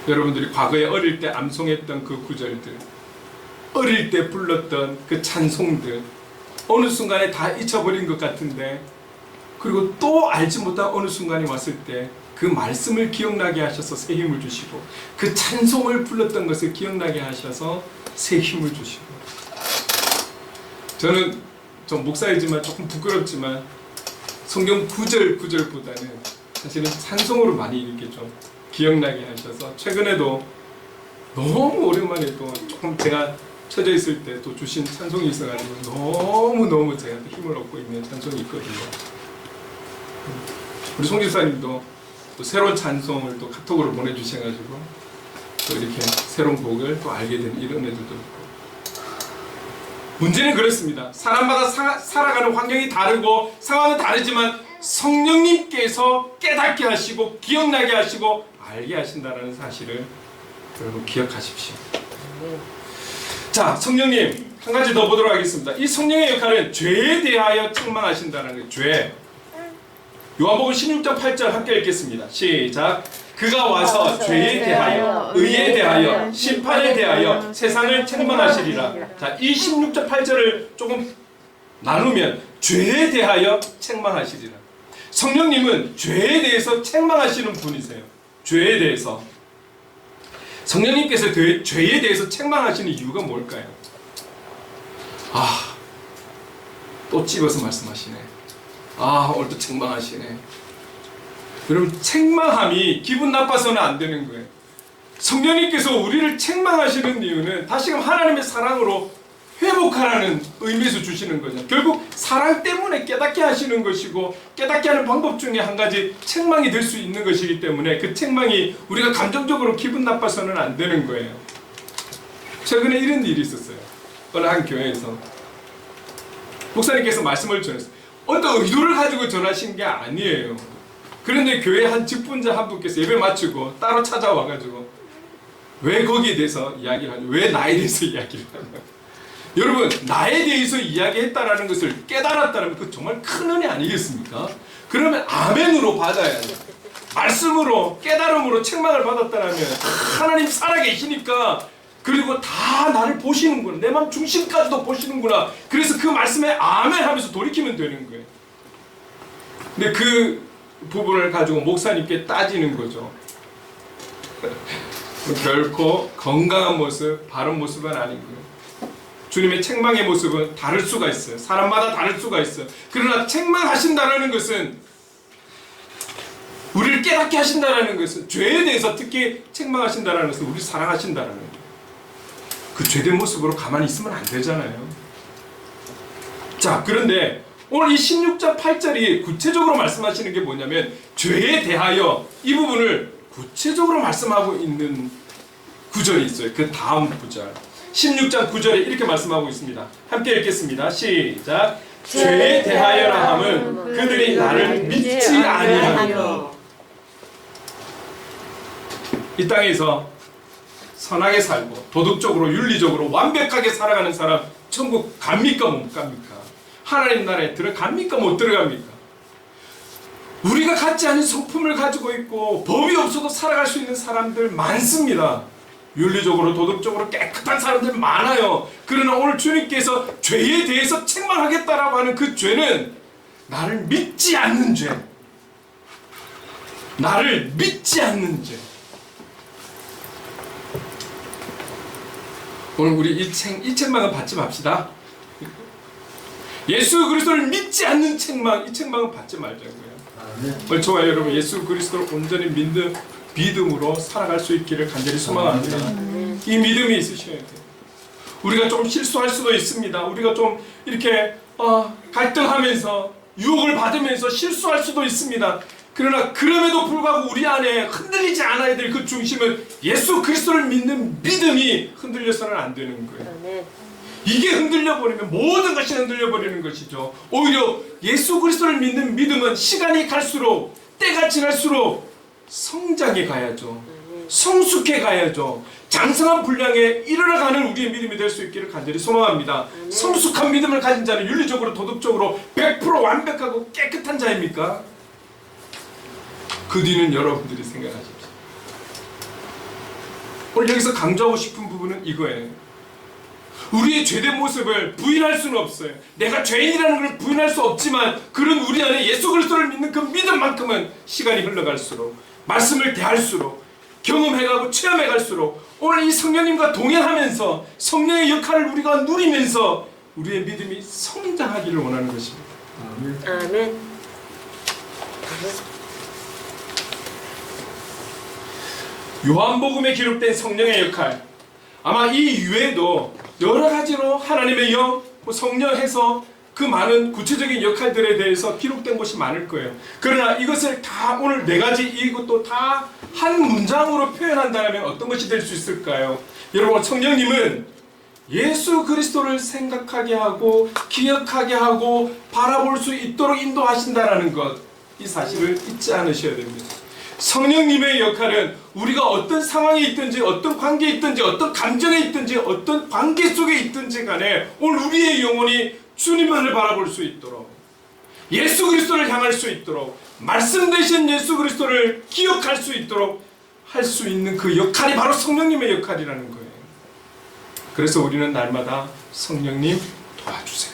여러분들이 과거에 어릴 때 암송했던 그 구절들, 어릴 때 불렀던 그 찬송들, 어느 순간에 다 잊혀버린 것 같은데, 그리고 또 알지 못한 어느 순간이 왔을 때 그 말씀을 기억나게 하셔서 새 힘을 주시고, 그 찬송을 불렀던 것을 기억나게 하셔서 새 힘을 주시고. 저는 좀 목사이지만 조금 부끄럽지만 성경 구절보다는 사실은 찬송으로 많이 이렇게 좀 기억나게 하셔서, 최근에도 너무 오랜만에 또 조금 제가 처져 있을 때 또 주신 찬송이 있어가지고 너무 제가 힘을 얻고 있는 찬송이 있거든요. 우리 송 집사님도 또 새로운 찬송을 또 카톡으로 보내주셔가지고 또 이렇게 새로운 곡을 또 알게 된 이런 애들도 있고. 문제는 그렇습니다. 사람마다 살아가는 환경이 다르고 상황은 다르지만 성령님께서 깨닫게 하시고 기억나게 하시고 알게 하신다는 사실을 여러분 기억하십시오. 자, 성령님 한 가지 더 보도록 하겠습니다. 이 성령의 역할은 죄에 대하여 책망하신다는 거예요. 죄. 요한복음 16장 8절 함께 읽겠습니다. 시작. 그가 와서 죄에 대하여, 의에 대하여, 심판에 대하여 세상을 책망하시리라. 자, 이 16절 8절을 조금 나누면 죄에 대하여 책망하시리라. 성령님은 죄에 대해서 책망하시는 분이세요. 죄에 대해서. 성령님께서 죄에 대해서 책망하시는 이유가 뭘까요? 또 찝어서 말씀하시네. 오늘 또 책망하시네. 여러분, 책망함이 기분 나빠서는 안 되는 거예요. 성령님께서 우리를 책망하시는 이유는 다시금 하나님의 사랑으로 회복하라는 의미에서 주시는 거죠. 결국 사랑 때문에 깨닫게 하시는 것이고, 깨닫게 하는 방법 중에 한 가지 책망이 될 수 있는 것이기 때문에 그 책망이 우리가 감정적으로 기분 나빠서는 안 되는 거예요. 최근에 이런 일이 있었어요. 어느 한 교회에서 목사님께서 말씀을 전했어요. 어떤 의도를 가지고 전하신 게 아니에요. 그런데 교회 한 직분자 한 분께서 예배 마치고 따로 찾아와가지고 왜 거기에 대해서 이야기를 하냐? 왜 나에 대해서 이야기를 하냐? 여러분, 나에 대해서 이야기했다라는 것을 깨달았다면 그 정말 큰 은혜 아니겠습니까? 그러면 아멘으로 받아야 돼요. 말씀으로, 깨달음으로 책망을 받았다면 하나님 살아계시니까, 그리고 다 나를 보시는구나, 내 마음 중심까지도 보시는구나, 그래서 그 말씀에 아멘 하면서 돌이키면 되는 거예요. 근데 그 부분을 가지고 목사님께 따지는 거죠. 결코 건강한 모습, 바른 모습은 아니고요. 주님의 책망의 모습은 다를 수가 있어요. 사람마다 다를 수가 있어요. 그러나 책망하신다라는 것은, 우리를 깨닫게 하신다라는 것은, 죄에 대해서 특히 책망하신다라는 것은 우리를 사랑하신다라는 거예요. 그 죄된 모습으로 가만히 있으면 안 되잖아요. 자, 그런데 오늘 이 16장 8절이 구체적으로 말씀하시는 게 뭐냐면, 죄에 대하여 이 부분을 구체적으로 말씀하고 있는 구절이 있어요. 그 다음 구절 16장 9절에 이렇게 말씀하고 있습니다. 함께 읽겠습니다. 시작. 죄에 대하여라 함은 그들이 나를 믿지 아니하며. 이 땅에서 선하게 살고 도덕적으로 윤리적으로 완벽하게 살아가는 사람 천국 갑니까 못 갑니까? 하나님 나라에 들어갑니까 못 들어갑니까? 우리가 갖지 않은 성품을 가지고 있고 법이 없어도 살아갈 수 있는 사람들 많습니다. 윤리적으로 도덕적으로 깨끗한 사람들 많아요. 그러나 오늘 주님께서 죄에 대해서 책망하겠다라고 하는 그 죄는 나를 믿지 않는 죄, 나를 믿지 않는 죄. 오늘 우리 이 책망은 받지 맙시다. 예수 그리스도를 믿지 않는 책망, 이 책망은 받지 말자고요. 오늘 저와 여러분 예수 그리스도를 온전히 믿음으로 살아갈 수 있기를 간절히 소망합니다. 이 믿음이 있으셔야 돼요. 우리가 좀 실수할 수도 있습니다. 우리가 좀 이렇게 갈등하면서 유혹을 받으면서 실수할 수도 있습니다. 그러나 그럼에도 불구하고 우리 안에 흔들리지 않아야 될 그 중심은 예수 그리스도를 믿는 믿음이 흔들려서는 안 되는 거예요. 이게 흔들려버리면 모든 것이 흔들려버리는 것이죠. 오히려 예수 그리스도를 믿는 믿음은 시간이 갈수록, 때가 지날수록 성장해 가야죠. 성숙해 가야죠. 장성한 분량에 이르러가는 우리의 믿음이 될 수 있기를 간절히 소망합니다. 성숙한 믿음을 가진 자는 윤리적으로 도덕적으로 100% 완벽하고 깨끗한 자입니까? 그 뒤는 여러분들이 생각하십시오. 오늘 여기서 강조하고 싶은 부분은 이거예요. 우리의 죄된 모습을 부인할 수는 없어요. 내가 죄인이라는 걸 부인할 수 없지만, 그런 우리 안에 예수 그리스도를 믿는 그 믿음만큼은 시간이 흘러갈수록, 말씀을 대할수록, 경험해가고 체험해갈수록, 오늘 이 성령님과 동행하면서 성령의 역할을 우리가 누리면서 우리의 믿음이 성장하기를 원하는 것입니다. 아멘. 요한복음에 기록된 성령의 역할, 아마 이 이외에도 여러 가지로 하나님의 영, 성령해서 그 많은 구체적인 역할들에 대해서 기록된 것이 많을 거예요. 그러나 이것을 다 오늘 네 가지 이것도 다 한 문장으로 표현한다면 어떤 것이 될 수 있을까요? 여러분, 성령님은 예수 그리스도를 생각하게 하고 기억하게 하고 바라볼 수 있도록 인도하신다라는 것, 이 사실을 잊지 않으셔야 됩니다. 성령님의 역할은 우리가 어떤 상황에 있든지, 어떤 관계에 있든지, 어떤 감정에 있든지, 어떤 관계 속에 있든지 간에 오늘 우리의 영혼이 주님만을 바라볼 수 있도록, 예수 그리스도를 향할 수 있도록, 말씀 되신 예수 그리스도를 기억할 수 있도록 할 수 있는 그 역할이 바로 성령님의 역할이라는 거예요. 그래서 우리는 날마다 성령님 도와주세요,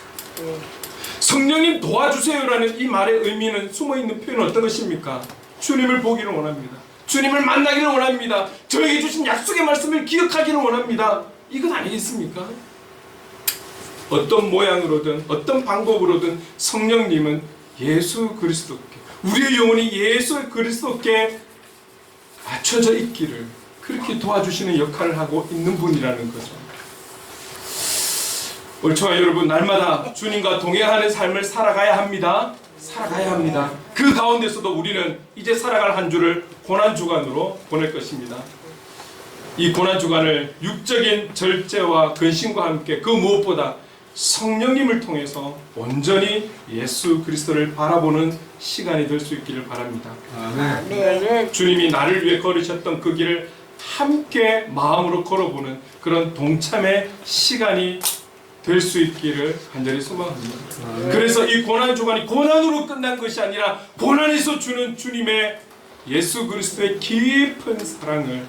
성령님 도와주세요라는 이 말의 의미는, 숨어있는 표현은 어떤 것입니까? 주님을 보기를 원합니다. 주님을 만나기를 원합니다. 저에게 주신 약속의 말씀을 기억하기를 원합니다. 이건 아니겠습니까? 어떤 모양으로든 어떤 방법으로든 성령님은 예수 그리스도께, 우리의 영혼이 예수 그리스도께 맞춰져 있기를 그렇게 도와주시는 역할을 하고 있는 분이라는 거죠. 오늘 저와 여러분 날마다 주님과 동행하는 삶을 살아가야 합니다. 살아가야 합니다. 그 가운데서도 우리는 이제 살아갈 한 주를 고난주간으로 보낼 것입니다. 이 고난주간을 육적인 절제와 근심과 함께 그 무엇보다 성령님을 통해서 온전히 예수 그리스도를 바라보는 시간이 될 수 있기를 바랍니다. 아멘. 주님이 나를 위해 걸으셨던 그 길을 함께 마음으로 걸어보는 그런 동참의 시간이 될 수 있기를 간절히 소망합니다. 그래서 이 고난주간이 고난으로 끝난 것이 아니라 고난에서 주는 주님의 예수 그리스도의 깊은 사랑을,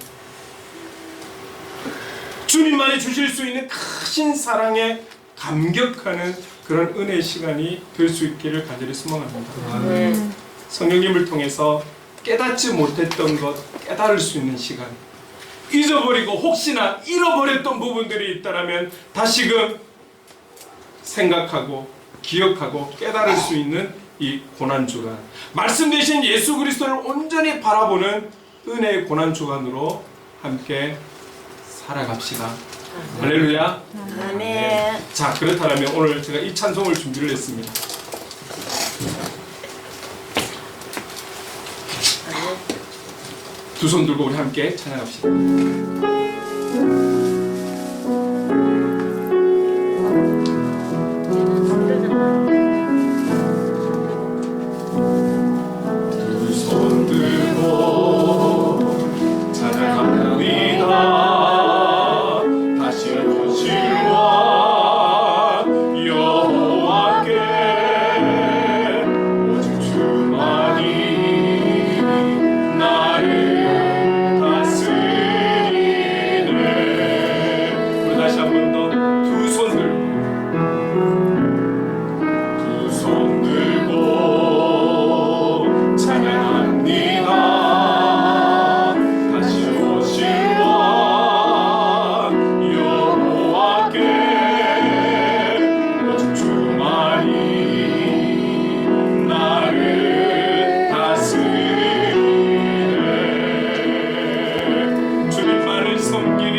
주님만이 주실 수 있는 크신 사랑에 감격하는 그런 은혜의 시간이 될 수 있기를 간절히 소망합니다. 성령님을 통해서 깨닫지 못했던 것 깨달을 수 있는 시간, 잊어버리고 혹시나 잃어버렸던 부분들이 있다면 다시금 생각하고 기억하고 깨달을 수 있는 이 고난주간, 말씀 대신 예수 그리스도를 온전히 바라보는 은혜의 고난주간으로 함께 살아갑시다. 할렐루야. 아멘. 자, 그렇다면 오늘 제가 이 찬송을 준비를 했습니다. 두 손 들고 우리 함께 찬양합시다. 두 손 들고 찬양합니다. 다시 오실 왕 여호와께 오직 주만이 나를 다스리네. 우리 다시 한 번 더 두 손 들고, 두 손 들고 찬양합니다. 다시 오실 왕 여호와께 오직 주만이 나를 다스리네. 주님만을 섬기니,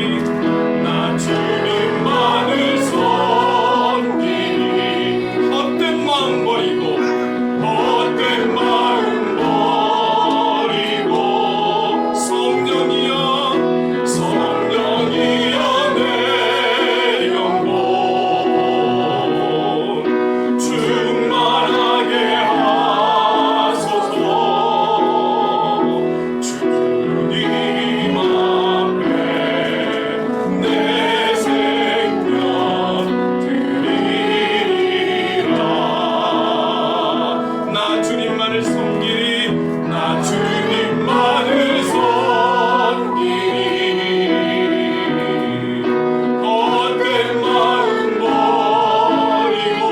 나 주님만을 섬기니, 헛된 마음 버리고 헛된 마음 버리고 성령이여 성령이여 내 영혼 충만하게 하소서. 주님 앞에 내 생명 드리리라. 나 주님만을 섬기리, 나 주님만을 섬기리. 헛된 마음 버리고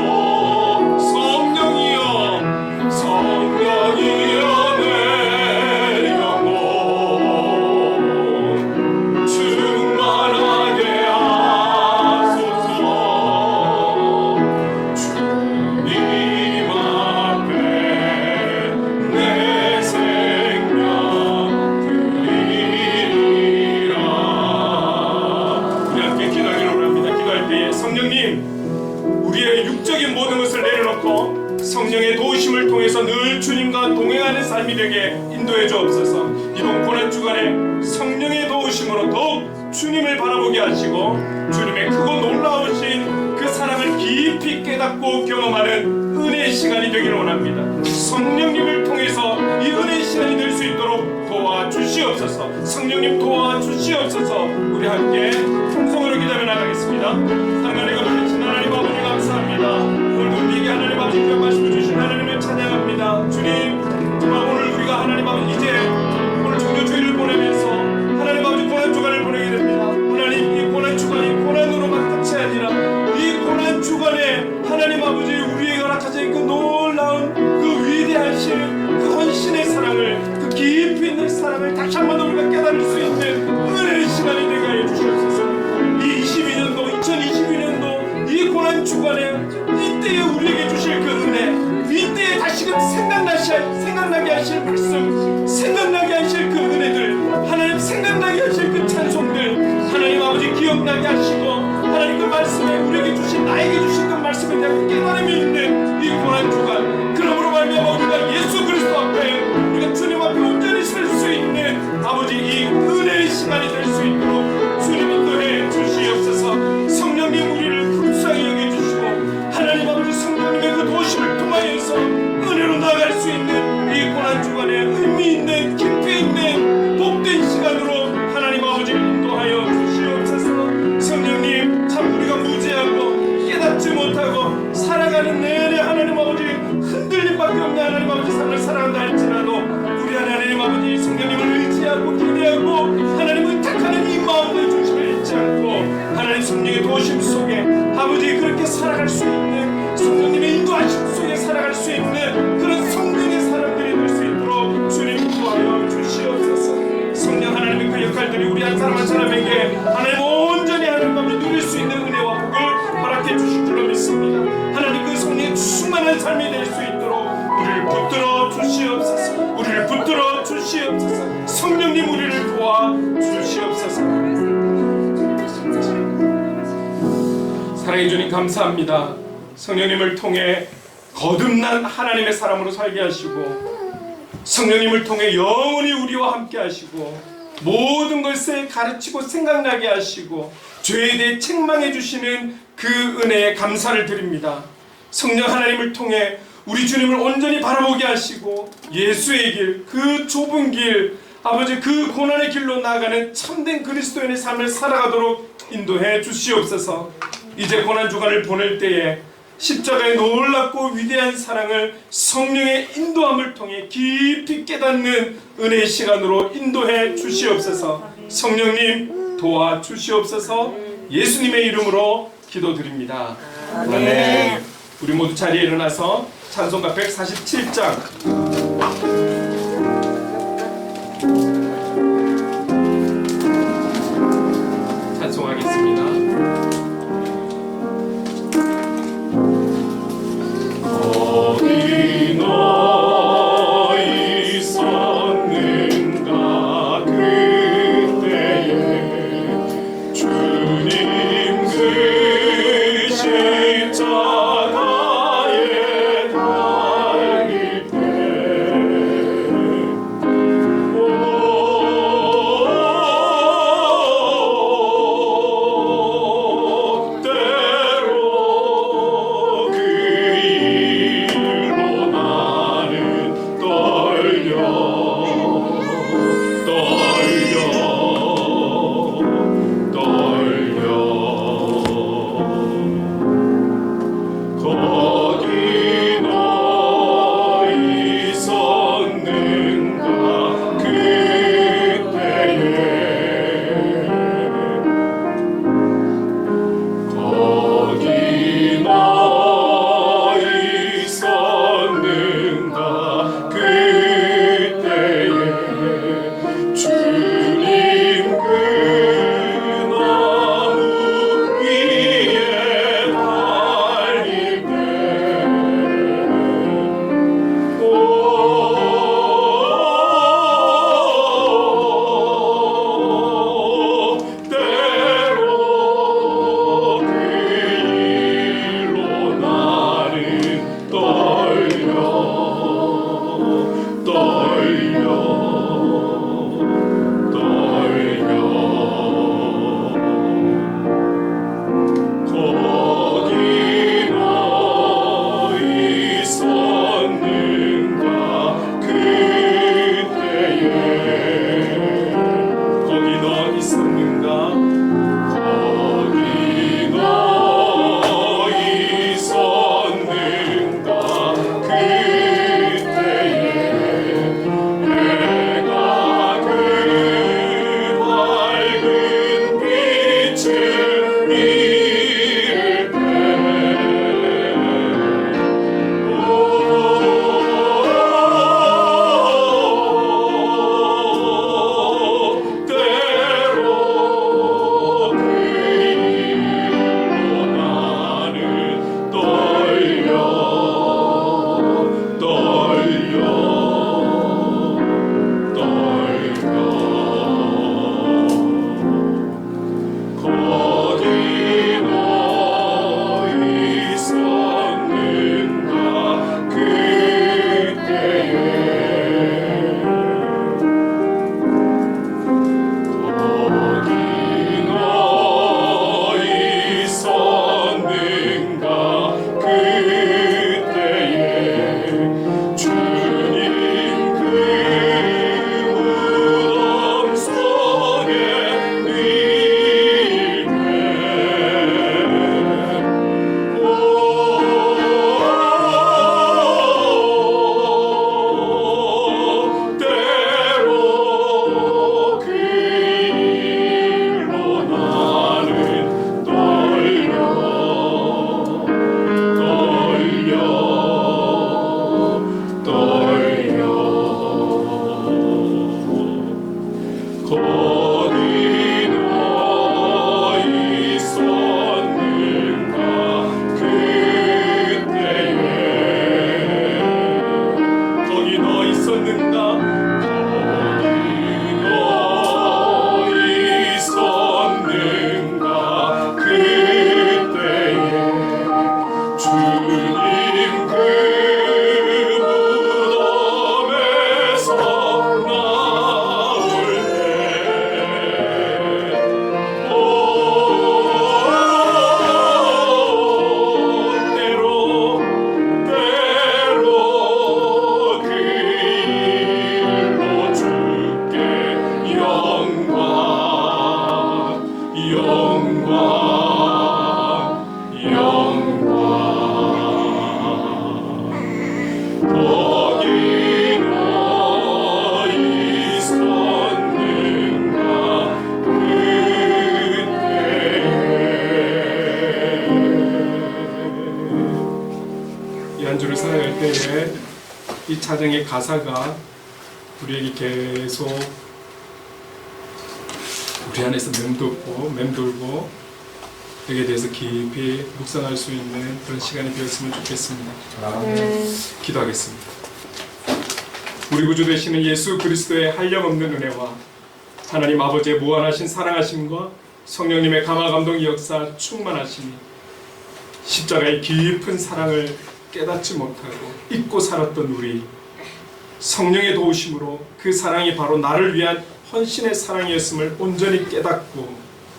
성령이여 성령이여 내 영혼 충만하게 하소서. 주님 앞에 내 생명 드리리라. 우리 함께 기도하기를 원합니다. 기도할 때에 성령님, 우리의 육적인 모든 것을 내려놓고 성령의 도우심을 통해서 늘 주님과 동행하는 삶이 되게 인도해 주옵소서. 이번 고난주간에 성령의 도우심으로 더욱 주님을 바라보게 하시고 주님의 크고 놀라우신 그 사랑을 깊이 깨닫고 경험하는 은혜의 시간이 되기를 원합니다. 성령님을 통해서 이 은혜의 시간이 될 수 있도록 도와주시옵소서. 성령님 도와주시옵소서. 우리 함께 통성으로 기도하며 나가겠습니다. 하나님과 부르신 하나님 아버지 감사합니다. 오늘 우리에게 하나님 아버지 귀한 말씀을 주신 하나님을 찬양합니다. 주님, 정말 오늘 우리가 하나님 아버지 이제 오늘 종료주일을 보내면서 하나님 아버지 고난주간을 보내게 됩니다. 하나님, 이 고난주간이 고난으로만 끝이 아니라 이 고난주간에 하나님 아버지 우리에게 허락하신 그 놀라운 그 위대하신 그 헌신의 사랑을, 그 깊이 있는 사랑을 다시 한 번 더 우리가 깨달을 수 있는 은혜의 시간이 되게 하여 주시옵소서. 이 22년도 2022년도 이 고난주간에 이때에 우리에게 주실 그 은혜, 이때에 다시금 생각나게 하실 말씀, 생각나게 하실 그 은혜들, 하나님 생각나게 하실 그 찬송들, 하나님 아버지 기억나게 하시고 하나님 그 말씀에 우리에게 주신, 나에게 주신 그 말씀에 대한 깨달음이 있는 이 고난주간, 그러므로 말미암아 우리가 예수 그리스도 앞에, 우리가 주님 앞에 온전히 설 수 있는 아버지 이 은혜의 시간이 될 수 있도록 주님 인도해 주시옵소서. 성령님 우리를 흡수하게 여겨주시고 하나님 아버지 성령님의 그 도심을 통하여서 은혜로 나아갈 수 있는 이 고난주간에 의미 있는 깊이 있는 복된 시간으로 하나님 아버지 성령님을 의지하고 기대하고 하나님을 택하는 이 마음들 중심을 잃지 않고 하나님 성령의 도심 속에 아버지 그렇게 살아갈 수 있는 성령님의 인도하심 속에 살아갈 수 있는 그런 성령의 사람들이 될 수 있도록 주님 인도하여 주시옵소서. 성령 하나님의 그 역할들이 우리 한 사람 한 사람에게 하나님 온전히 하나님 마음을 누릴 수 있는 은혜와 복을 허락해 주실 줄로 믿습니다. 하나님 그 성령의 충만한 삶이 될 수 있도록 우리를 붙들어 주시옵소서. 우리를 붙들어 주시옵소서. 성령님 우리를 도와 주시옵소서. 사랑해 주님 감사합니다. 성령님을 통해 거듭난 하나님의 사람으로 살게 하시고 성령님을 통해 영원히 우리와 함께 하시고 모든 것을 가르치고 생각나게 하시고 죄에 대해 책망해 주시는 그 은혜에 감사를 드립니다. 성령 하나님을 통해 우리 주님을 온전히 바라보게 하시고 예수의 길, 그 좁은 길, 아버지 그 고난의 길로 나아가는 참된 그리스도인의 삶을 살아가도록 인도해 주시옵소서. 이제 고난주간을 보낼 때에 십자가의 놀랍고 위대한 사랑을 성령의 인도함을 통해 깊이 깨닫는 은혜의 시간으로 인도해 주시옵소서. 성령님 도와 주시옵소서. 예수님의 이름으로 기도드립니다. 아멘. 우리 모두 자리에 일어나서 찬송가 147장 찬송하겠습니다. 어디나 있었는가 그때에 주님 그 십자가에 달릴 때 영광 영광 어디나 있었는가 그때에 이 한 주를 살아갈 때에 이 찬양의 가사가 우리에게 계속 우리 안에서 맴돌고 여기에 대해서 깊이 묵상할 수 있는 그런 시간이 되었으면 좋겠습니다. 기도하겠습니다. 우리 구주 되시는 예수 그리스도의 한량없는 은혜와 하나님 아버지의 무한하신 사랑하심과 성령님의 감화 감동 역사 충만하심이 십자가의 깊은 사랑을 깨닫지 못하고 잊고 살았던 우리, 성령의 도우심으로 그 사랑이 바로 나를 위한 헌신의 사랑이었음을 온전히 깨닫고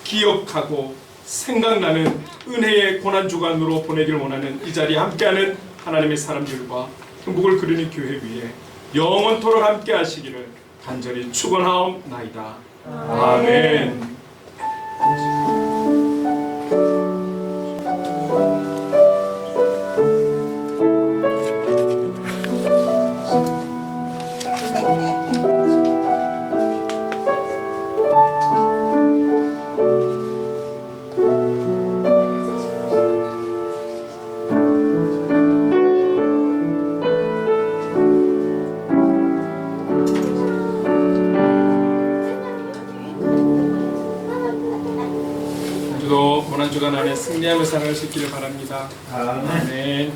기억하고 생각나는 은혜의 고난주간으로 보내기를 원하는 이 자리에 함께하는 하나님의 사람들과 행복을 그리는 교회 위에 영원토록 함께 하시기를 간절히 축원하옵나이다. 아멘. 고난주간 안에 승리하며 살아갈 수 있기를 바랍니다. 아멘.